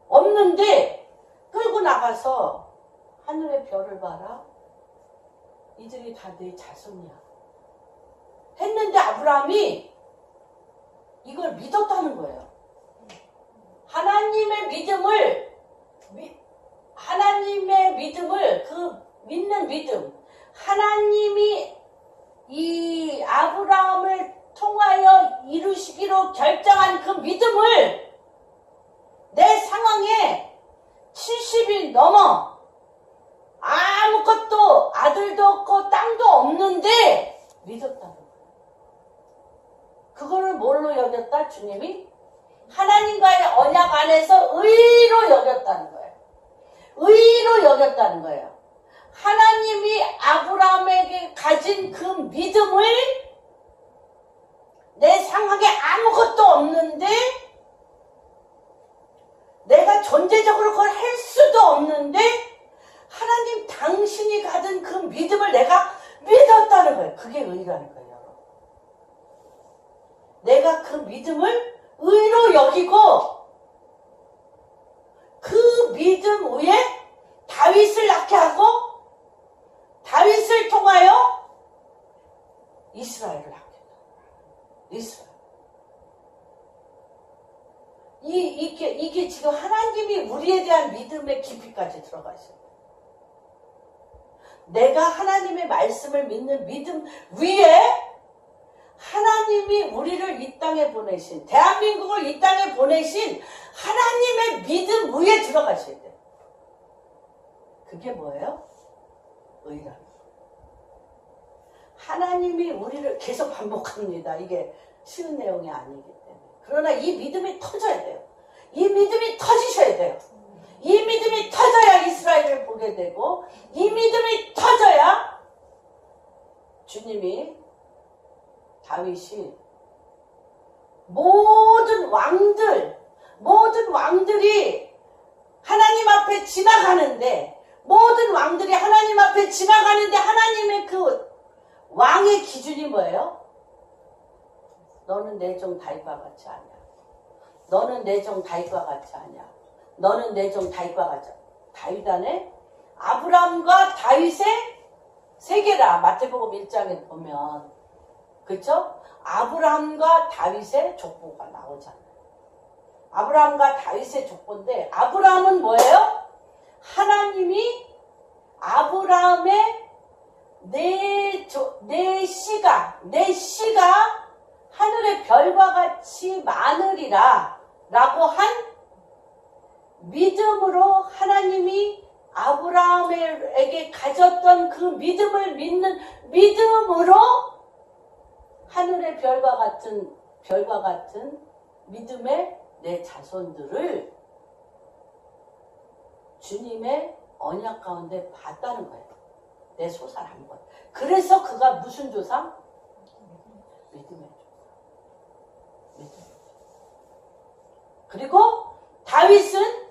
없는데 끌고 나가서 하늘의 별을 봐라. 이들이 다 내 자손이야. 했는데 아브라함이 이걸 믿었다는 거예요. 하나님의 믿음을 그 믿는 믿음 하나님이 이 아브라함을 통하여 이루시기로 결정한 그 믿음을 내 상황에 70이 넘어 아무것도 아들도 없고 땅도 없는데 믿었다는 거예요. 그거를 뭘로 여겼다? 주님이 하나님과의 언약 안에서 의로 여겼다는 거예요. 의로 여겼다는 거예요. 하나님이 아브라함에게 가진 그 믿음을 내 상황에 아무것도 없는데 내가 존재적으로 그걸 할 수도 없는데 하나님 당신이 가진 그 믿음을 내가 믿었다는 거예요. 그게 의라는 거예요. 여러분. 내가 그 믿음을 의로 여기고 그 믿음 위에 다윗을 낳게 하고 다윗을 통하여 이스라엘을 낳게 했다. 이스라엘. 이게 지금 하나님이 우리에 대한 믿음의 깊이까지 들어가 있어요. 내가 하나님의 말씀을 믿는 믿음 위에 하나님이 우리를 이 땅에 보내신, 대한민국을 이 땅에 보내신 하나님의 믿음 위에 들어가셔야 돼요. 그게 뭐예요? 의라는 거예요. 하나님이 우리를 계속 반복합니다. 이게 쉬운 내용이 아니기 때문에. 그러나 이 믿음이 터져야 돼요. 이 믿음이 터지셔야 돼요. 이 믿음이 터져야 이스라엘을 보게 되고 이 믿음이 터져야 주님이 다윗이 모든 왕들이 하나님 앞에 지나가는데 모든 왕들이 하나님 앞에 지나가는데 하나님의 그 왕의 기준이 뭐예요? 너는 내 종 다윗과 같지 않냐. 너는 내 종 다윗과 같지 않냐. 너는 내 종 다윗과 같지 않냐. 다윗 안에 아브라함과 다윗의 세계라. 마태복음 1장에 보면 그렇죠? 아브라함과 다윗의 족보가 나오잖아요. 아브라함과 다윗의 족보인데 아브라함은 뭐예요? 하나님이 아브라함의 내 씨가 하늘의 별과 같이 많으리라 라고 한 믿음으로 하나님이 아브라함에게 가졌던 그 믿음을 믿는 믿음으로 하늘의 별과 같은 믿음의 내 자손들을 주님의 언약 가운데 봤다는 거예요. 내 소산한 것. 그래서 그가 무슨 조상? 믿음의 조상. 믿음의 조상. 그리고 다윗은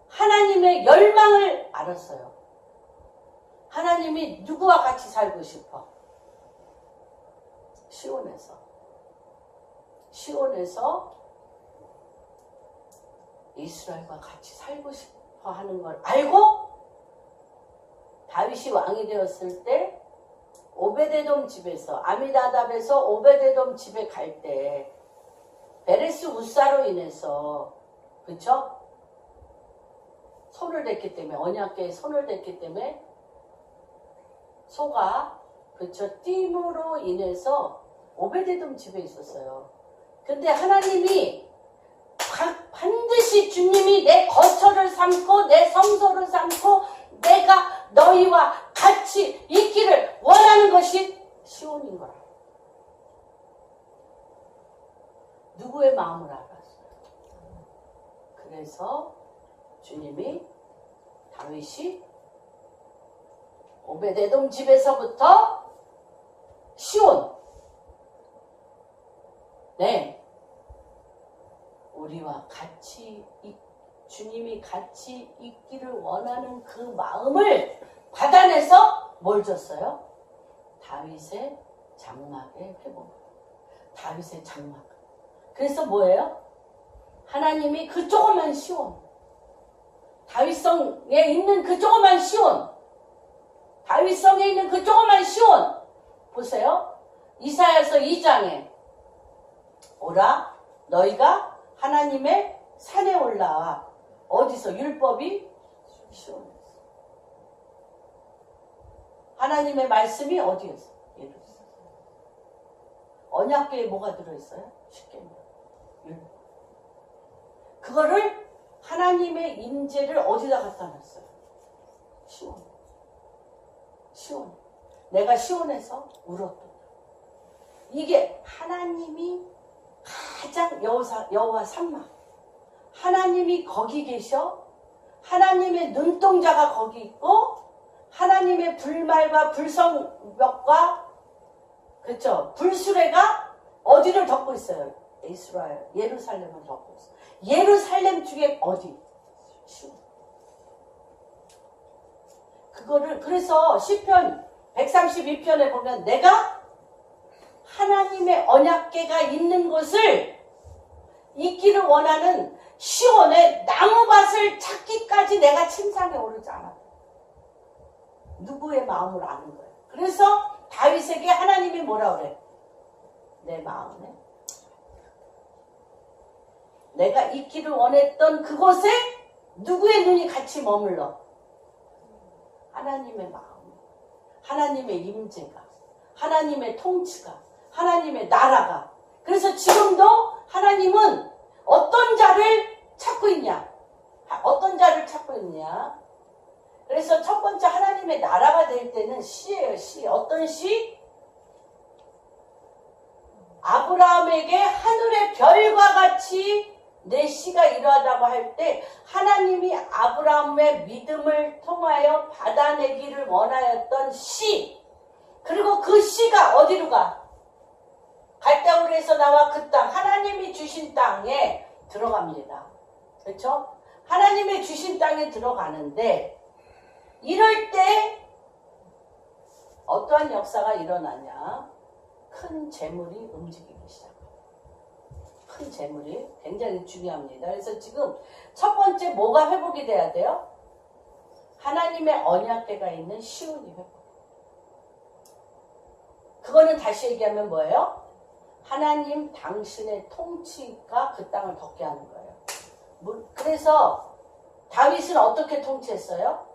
하나님의 열망을 알았어요. 하나님이 누구와 같이 살고 싶어? 시온에서 이스라엘과 같이 살고 싶어 하는 걸 알고 다윗이 왕이 되었을 때 오베데돔 집에서 아미나답에서 오베데돔 집에 갈 때 베레스 우사로 인해서 그쵸? 손을 댔기 때문에 언약궤에 손을 댔기 때문에 소가 그쵸? 띠므로 인해서 오베데돔 집에 있었어요. 근데 하나님이 반드시 주님이 내 거처를 삼고 내 성소를 삼고 내가 너희와 같이 있기를 원하는 것이 시온인 거라. 누구의 마음을 알았어요. 그래서 주님이 다윗이 오베데돔 집에서부터 시온 우리와 같이 주님이 같이 있기를 원하는 그 마음을 받아내서 뭘 줬어요? 다윗의 장막의 회복. 다윗의 장막. 그래서 뭐예요? 하나님이 그 조그만 시온, 다윗성에 있는 그 조그만 시온, 다윗성에 있는 그 조그만 시온 보세요. 이사야서 2장에 오라 너희가 하나님의 산에 올라와. 어디서? 율법이 시온에서. 하나님의 말씀이 어디였어? 예루살렘. 언약궤에 뭐가 들어있어요? 십계명. 율법. 그거를 하나님의 임재를 어디다 갖다 놨어요? 시온. 내가 시온에서 울었다. 이게 하나님이 가장 여호와 산막. 하나님이 거기 계셔. 하나님의 눈동자가 거기 있고 하나님의 불말과 불성벽과 그렇죠? 불수레가 어디를 덮고 있어요? 이스라엘, 예루살렘을 덮고 있어요. 예루살렘 중에 어디? 시온. 그거를 그래서 시편 132편에 보면 내가 하나님의 언약궤가 있는 곳을 있기를 원하는 시온의 나무밭을 찾기까지 내가 침상에 오르지 않았다. 누구의 마음을 아는 거예요. 그래서 다윗에게 하나님이 뭐라 그래? 내 마음에 내가 있기를 원했던 그곳에 누구의 눈이 같이 머물러? 하나님의 마음, 하나님의 임재가, 하나님의 통치가, 하나님의 나라가. 그래서 지금도 하나님은 어떤 자를 찾고 있냐? 어떤 자를 찾고 있냐? 그래서 첫 번째 하나님의 나라가 될 때는 시예요. 시. 어떤 시? 아브라함에게 하늘의 별과 같이 내 시가 이러하다고 할 때 하나님이 아브라함의 믿음을 통하여 받아내기를 원하였던 시. 그리고 그 시가 어디로 가? 갈대우리에서 나와 그 땅, 하나님이 주신 땅에 들어갑니다. 그렇죠? 하나님의 주신 땅에 들어가는데 이럴 때 어떠한 역사가 일어나냐? 큰 재물이 움직이기 시작합니다. 큰 재물이 굉장히 중요합니다. 그래서 지금 첫 번째 뭐가 회복이 돼야 돼요? 하나님의 언약궤가 있는 시온이 회복. 그거는 다시 얘기하면 뭐예요? 하나님 당신의 통치가 그 땅을 덮게 하는 거예요. 그래서 다윗은 어떻게 통치했어요?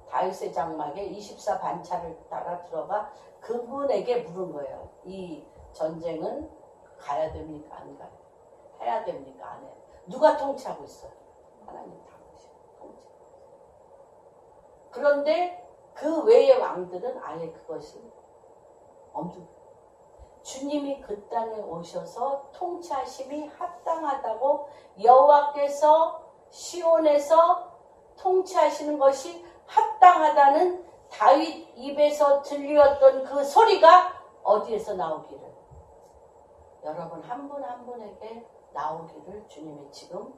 다윗의 장막에 24반차를 따라 들어가 그분에게 물은 거예요. 이 전쟁은 가야 됩니까? 안 가요? 해야 됩니까? 안 해요? 누가 통치하고 있어요? 하나님 당신 통치. 그런데 그 외의 왕들은 아예 그것이 없는 거예요. 주님이 그 땅에 오셔서 통치하심이 합당하다고 여호와께서 시온에서 통치하시는 것이 합당하다는 다윗 입에서 들렸던 그 소리가 어디에서 나오기를? 여러분 한 분 한 분에게 나오기를 주님이 지금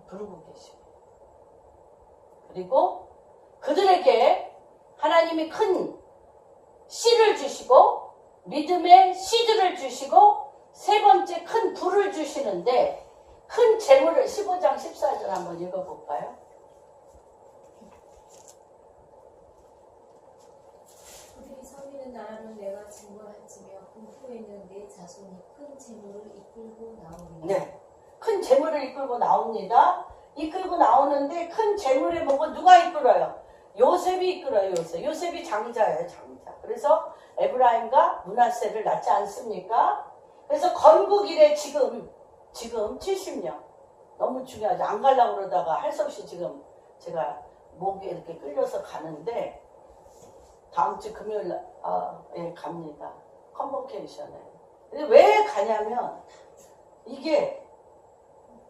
부르고 계십니다. 그리고 그들에게 하나님이 큰 씨를 주시고 믿음의 씨들을 주시고 세 번째 큰 불을 주시는데 큰 재물을 15장 14절 한번 읽어볼까요? 그들이 섬기는 나라는 내가 증거할지며 그 후에는 내 자손이 큰 재물을 이끌고 나오리라. 네, 큰 재물을 이끌고 나옵니다. 이끌고 나오는데 큰 재물에 보고 누가 이끌어요? 요셉이 이끌어요. 요셉이 장자예요. 장자. 그래서 에브라임과 므낫세를 낳지 않습니까? 그래서 건국 이래 지금 70년. 너무 중요하죠. 안 가려고 그러다가 할 수 없이 지금 제가 목에 이렇게 끌려서 가는데 다음 주 금요일 예, 갑니다. 컨버케이션에. 근데 왜 가냐면 이게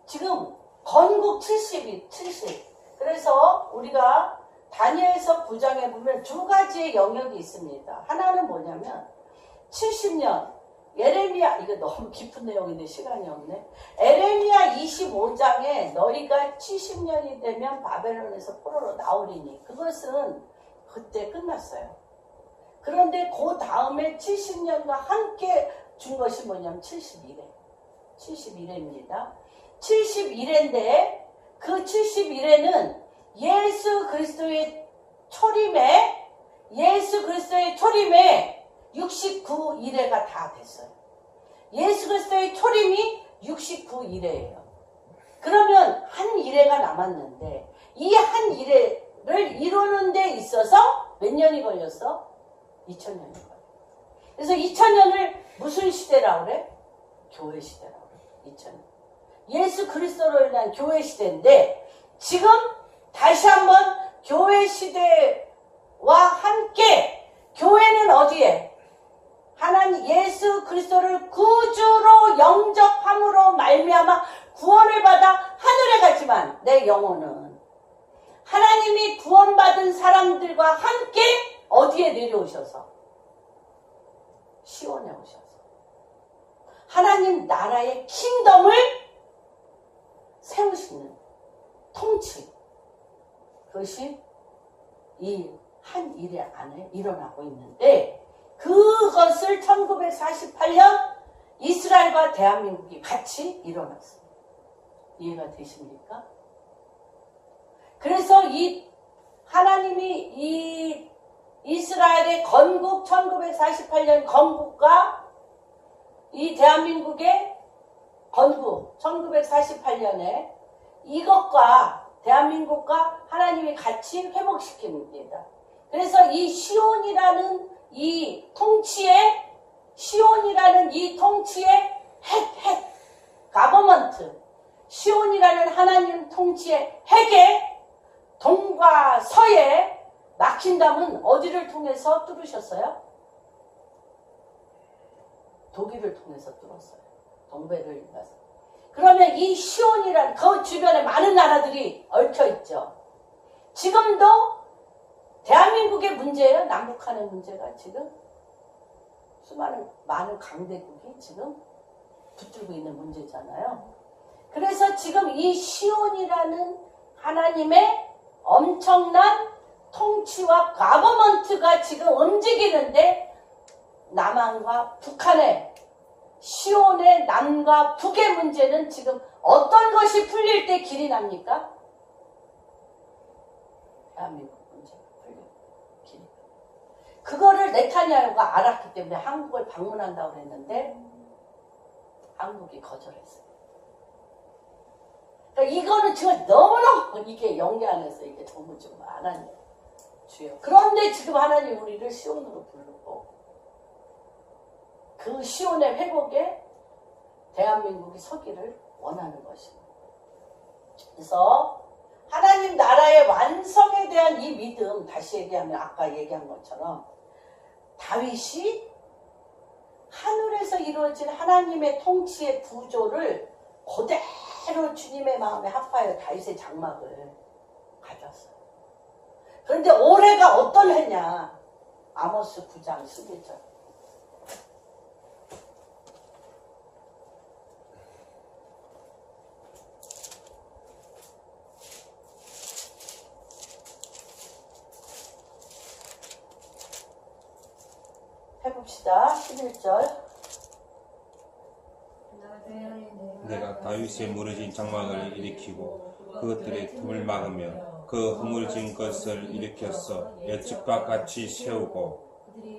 지금 건국 70. 그래서 우리가 다니엘서 9장에 보면 두 가지의 영역이 있습니다. 하나는 뭐냐면 70년 예레미야, 이거 너무 깊은 내용인데 시간이 없네. 에레미야 25장에 너희가 70년이 되면 바벨론에서 포로로 나오리니 그것은 그때 끝났어요. 그런데 그 다음에 70년과 함께 준 것이 뭐냐면 71회입니다. 71회인데 그 71회는 예수 그리스도의 초림에 69일회가 다 됐어요. 예수 그리스도의 초림이 69일회예요. 그러면 한 일회가 남았는데 이 한 일회를 이루는 데 있어서 몇 년이 걸렸어? 2000년이 걸려요. 그래서 2000년을 무슨 시대라고 그래? 교회 시대라고 그래. 2000년. 예수 그리스도로 인한 교회 시대인데 지금 다시 한번 교회 시대와 함께 교회는 어디에? 하나님 예수 그리스도를 구주로 영접함으로 말미암아 구원을 받아 하늘에 가지만 내 영혼은 하나님이 구원받은 사람들과 함께 어디에 내려오셔서? 시온에 오셔서 하나님 나라의 킹덤을 세우시는 통치, 그것이 이 한 일의 안에 일어나고 있는데 그것을 1948년 이스라엘과 대한민국이 같이 일어났습니다. 이해가 되십니까? 그래서 이 하나님이 이 이스라엘의 건국 1948년 건국과 이 대한민국의 건국 1948년에 이것과 대한민국과 하나님이 같이 회복시킵니다. 그래서 이 시온이라는 이 통치의 가버먼트 시온이라는 하나님 통치의 핵에 동과 서에 막힌 담은 어디를 통해서 뚫으셨어요? 독일을 통해서 뚫었어요. 동베를린 가서. 그러면 이 시온이라는 그 주변에 많은 나라들이 얽혀있죠. 지금도 대한민국의 문제예요. 남북한의 문제가 지금 많은 강대국이 지금 붙들고 있는 문제잖아요. 그래서 지금 이 시온이라는 하나님의 엄청난 통치와 가버먼트가 지금 움직이는데 남한과 북한의 시온의 남과 북의 문제는 지금 어떤 것이 풀릴 때 길이 납니까? 대한민국 문제가 풀릴 길이. 그거를 네타냐후가 알았기 때문에 한국을 방문한다고 그랬는데 한국이 거절했어요. 그러니까 이거는 지금 너무너무 이게 영계 안에서 이게 너무 좀 하나님 주요. 그런데 지금 하나님 우리를 시온으로 부르고 그 시온의 회복에 대한민국이 서기를 원하는 것입니다. 그래서 하나님 나라의 완성에 대한 이 믿음, 다시 얘기하면 아까 얘기한 것처럼 다윗이 하늘에서 이루어진 하나님의 통치의 구조를 그대로 주님의 마음에 합하여 다윗의 장막을 가졌어요. 그런데 올해가 어떤 해냐? 아모스 9장 11절. 해봅시다. 11절. 내가 다윗의 무너진 장막을 일으키고 그것들의 틈을 막으며 그 허물진 것을 일으켜서 옛집과 같이 세우고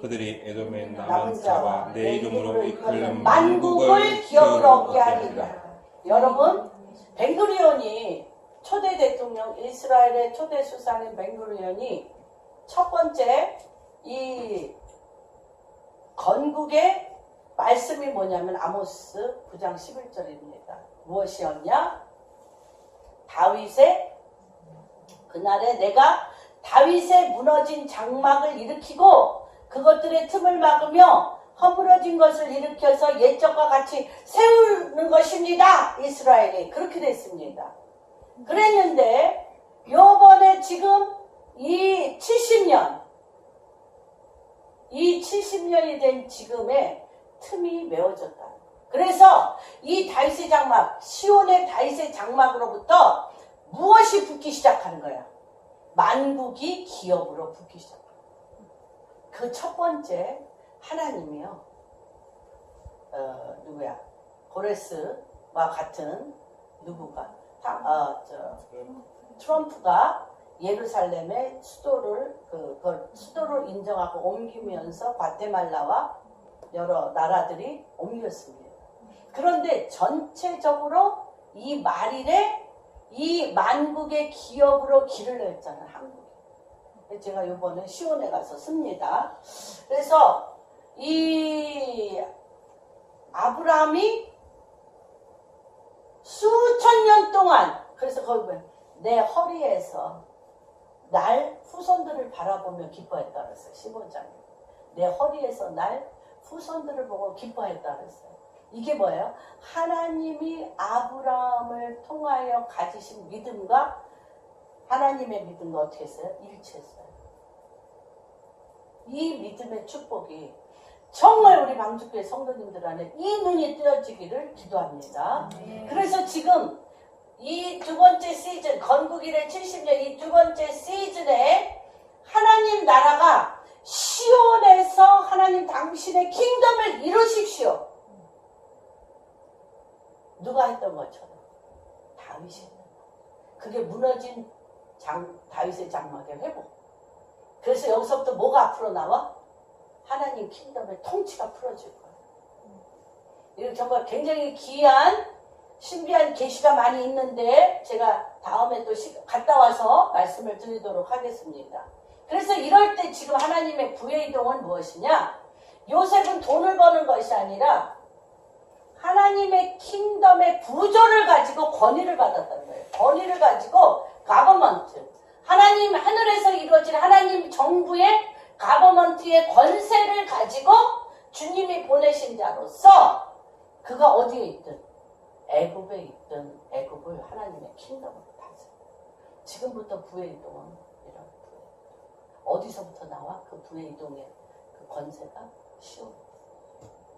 그들이 에돔의 남은 자와 내 이름으로 이끌는 만국을 기업으로 얻게 하리라. 여러분, 벤구리온이 초대 대통령, 이스라엘의 초대 수상인 벤구리온이 첫 번째 이 건국의 말씀이 뭐냐면 아모스 9장 11절입니다. 무엇이었냐? 다윗의 그날에 내가 다윗의 무너진 장막을 일으키고 그것들의 틈을 막으며 허물어진 것을 일으켜서 옛적과 같이 세우는 것입니다. 이스라엘이 그렇게 됐습니다. 그랬는데 요번에 지금 이 70년이 된 지금의 틈이 메워졌다. 그래서 이 다윗의 장막, 시온의 다윗의 장막으로부터 무엇이 붙기 시작하는 거야? 만국이 기업으로 붙기 시작하는 거야. 그 첫 번째 하나님이요. 누구야? 고레스와 같은 누구가? 트럼프가 예루살렘의 수도를 수도를 인정하고 옮기면서 과테말라와 여러 나라들이 옮겼습니다. 그런데 전체적으로 이 말일에 이 만국의 기업으로 길을 냈잖아요. 한국이. 제가 이번에 시온에 가서 씁니다. 그래서 이 아브라함이 수천 년 동안 그래서 거기 보면 내 허리에서 날 후손들을 바라보며 기뻐했다 그랬어요. 15장에. 내 허리에서 날 후손들을 보고 기뻐했다 그랬어요. 이게 뭐예요? 하나님이 아브라함을 통하여 가지신 믿음과 하나님의 믿음과 어떻게 했어요? 일치했어요. 이 믿음의 축복이 정말 우리 방주교회 성도님들 안에 이 눈이 뜨여지기를 기도합니다. 그래서 지금 이 두 번째 시즌, 건국 이래 70년 이 두 번째 시즌에 하나님 나라가 시온에서 하나님 당신의 킹덤을 이루십시오. 누가 했던 것처럼 다윗이 했던 거. 그게 무너진 다윗의 장막의 회복. 그래서 여기서부터 뭐가 앞으로 나와? 하나님 킹덤의 통치가 풀어질 거예요. 이거 정말 굉장히 귀한 신비한 계시가 많이 있는데 제가 다음에 또 갔다 와서 말씀을 드리도록 하겠습니다. 그래서 이럴 때 지금 하나님의 부의 이동은 무엇이냐? 요셉은 돈을 버는 것이 아니라 하나님의 킹덤의 구조를 가지고 권위를 받았다는 거예요. 권위를 가지고 가버먼트, 하나님 하늘에서 이루어진 하나님 정부의 가버먼트의 권세를 가지고 주님이 보내신 자로서 그가 어디에 있든 애굽에 있든 애굽을 하나님의 킹덤으로 다져. 지금부터 부의 이동은 이런 부의 이동. 어디서부터 나와? 그 부의 이동의 그 권세가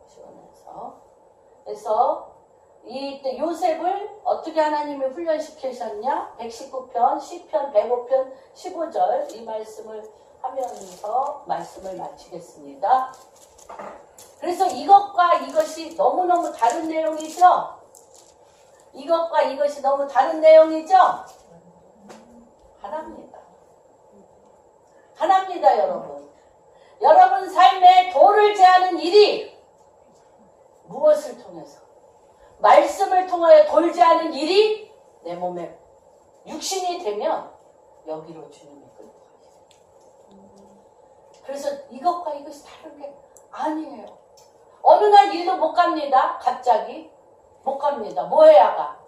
시온에서. 그래서 이 요셉을 어떻게 하나님이 훈련시키셨냐? 119편, 시편 105편 15절 이 말씀을 하면서 말씀을 마치겠습니다. 그래서 이것과 이것이 너무너무 다른 내용이죠? 이것과 이것이 너무 다른 내용이죠? 하나입니다. 하나입니다, 여러분. 여러분 삶에 도를 제하는 일이 무엇을 통해서? 말씀을 통하여 돌지 않은 일이 내 몸에 육신이 되면 여기로 주님이 끌고 가시죠. 그래서 이것과 이것이 다른 게 아니에요. 어느 날 일도 못 갑니다. 갑자기 못 갑니다. 뭐 해야 가?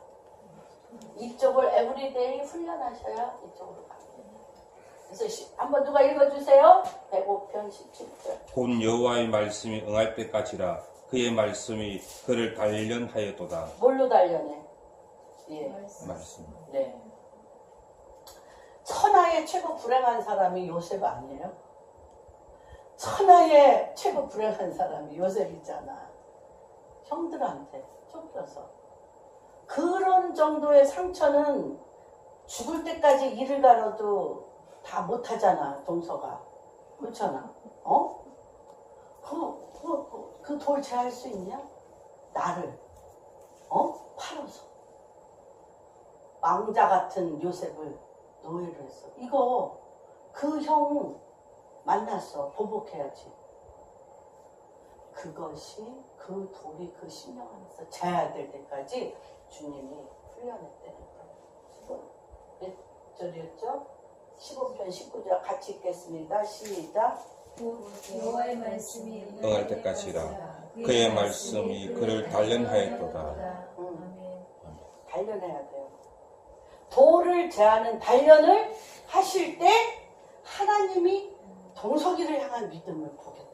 이쪽을 에브리데이 훈련하셔야 이쪽으로 갑니다. 그래서 한번 누가 읽어주세요. 105편 17절. 곧 여호와의 말씀이 응할 때까지라 그의 말씀이 그를 단련하였도다. 뭘로 단련해? 예. 말씀. 네. 천하의 최고 불행한 사람이 요셉 아니에요? 천하의 최고 불행한 사람이 요셉이잖아. 형들한테 쫓겨서. 그런 정도의 상처는 죽을 때까지 이를 갈아도 다 못하잖아, 동서가. 그렇잖아. 어? 그 돌 제할 수 있냐? 나를. 팔아서. 왕자 같은 요셉을 노예로 했어. 이거 그 형 만났어. 보복해야지. 그것이 그 돌이 그 심령 안에서 제해야 될 때까지 주님이 훈련했다는 거예요. 몇 절이었죠? 15편 19절 같이 읽겠습니다. 시작. 여호와의 말씀이 응할 때까지라 그의 말씀이 그를 단련하였도다. 아멘. 단련해야 돼요. 돌을 제하는 단련을 하실 때 하나님이 동석이를 향한 믿음을 보게 돼.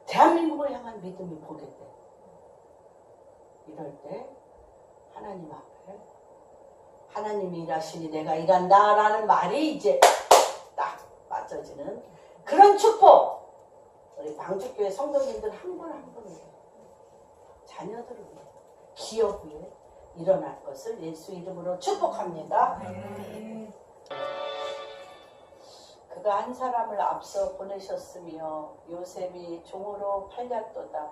대한민국을 향한 믿음을 보게 돼. 이럴 때 하나님 앞에 하나님이 일하시니 내가 일한다라는 말이 이제 딱 맞춰지는 그런 축복. 우리 방주교회 성도님들 한 분 한 분에게 자녀들을 위해 기업 위에 일어날 것을 예수 이름으로 축복합니다. 그가 한 사람을 앞서 보내셨으며 요셉이 종으로 팔렸도다.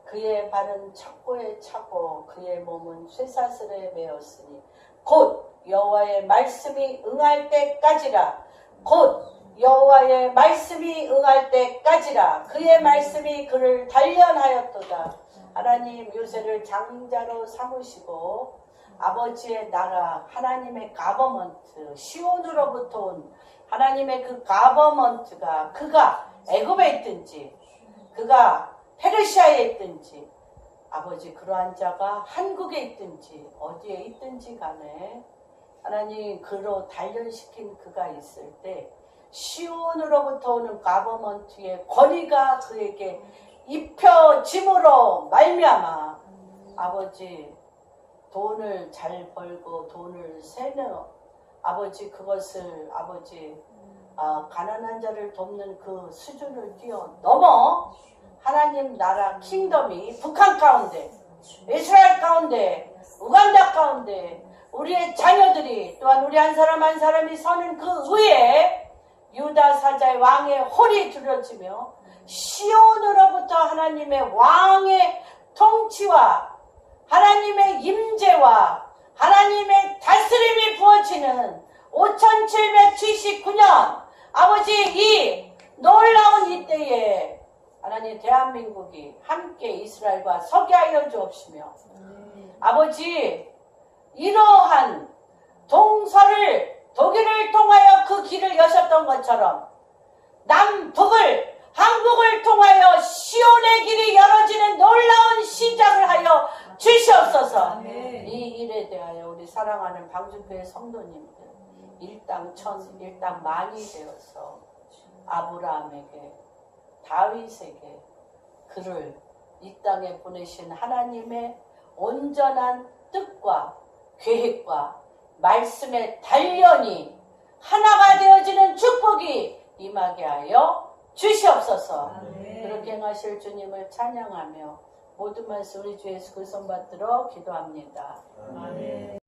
그의 발은 척고에 차고 그의 몸은 쇠사슬에 매었으니 곧 여호와의 말씀이 응할 때까지라. 곧 여호와의 말씀이 응할 때까지라. 그의 말씀이 그를 단련하였도다. 하나님 요셉을 장자로 삼으시고 아버지의 나라 하나님의 가버먼트 시온으로부터 온 하나님의 그 가버먼트가 그가 애굽에 있든지 그가 페르시아에 있든지 아버지 그러한 자가 한국에 있든지 어디에 있든지 간에 하나님 그로 단련시킨 그가 있을 때 시온으로부터 오는 가버먼트의 권위가 그에게 입혀짐으로 말미암아 아버지 돈을 잘 벌고 돈을 세는 아버지 그것을 아버지 가난한 자를 돕는 그 수준을 뛰어넘어 하나님 나라 킹덤이 북한 가운데 이스라엘 가운데 우간다 가운데 우리의 자녀들이 또한 우리 한 사람 한 사람이 서는 그 위에 유다 사자의 왕의 홀이 두려지며 시온으로부터 하나님의 왕의 통치와 하나님의 임재와 하나님의 다스림이 부어지는 5779년 아버지 이 놀라운 이때에 하나님 대한민국이 함께 이스라엘과 서게 하여 주옵시며 아버지 이러한 동서를 독일을 통하여 그 길을 여셨던 것처럼 남북을 한국을 통하여 시온의 길이 열어지는 놀라운 시작을 하여 주시옵소서. 이 일에 대하여 우리 사랑하는 방주교회 성도님들 일당 천 일당 만이 되어서 아브라함에게 다윗에게 그를 이 땅에 보내신 하나님의 온전한 뜻과 계획과 말씀의 단련이 하나가 되어지는 축복이 임하게 하여 주시옵소서. 그렇게 행하실 주님을 찬양하며 모든 말씀 우리 주 예수 그리스도 받들어 기도합니다. 아멘.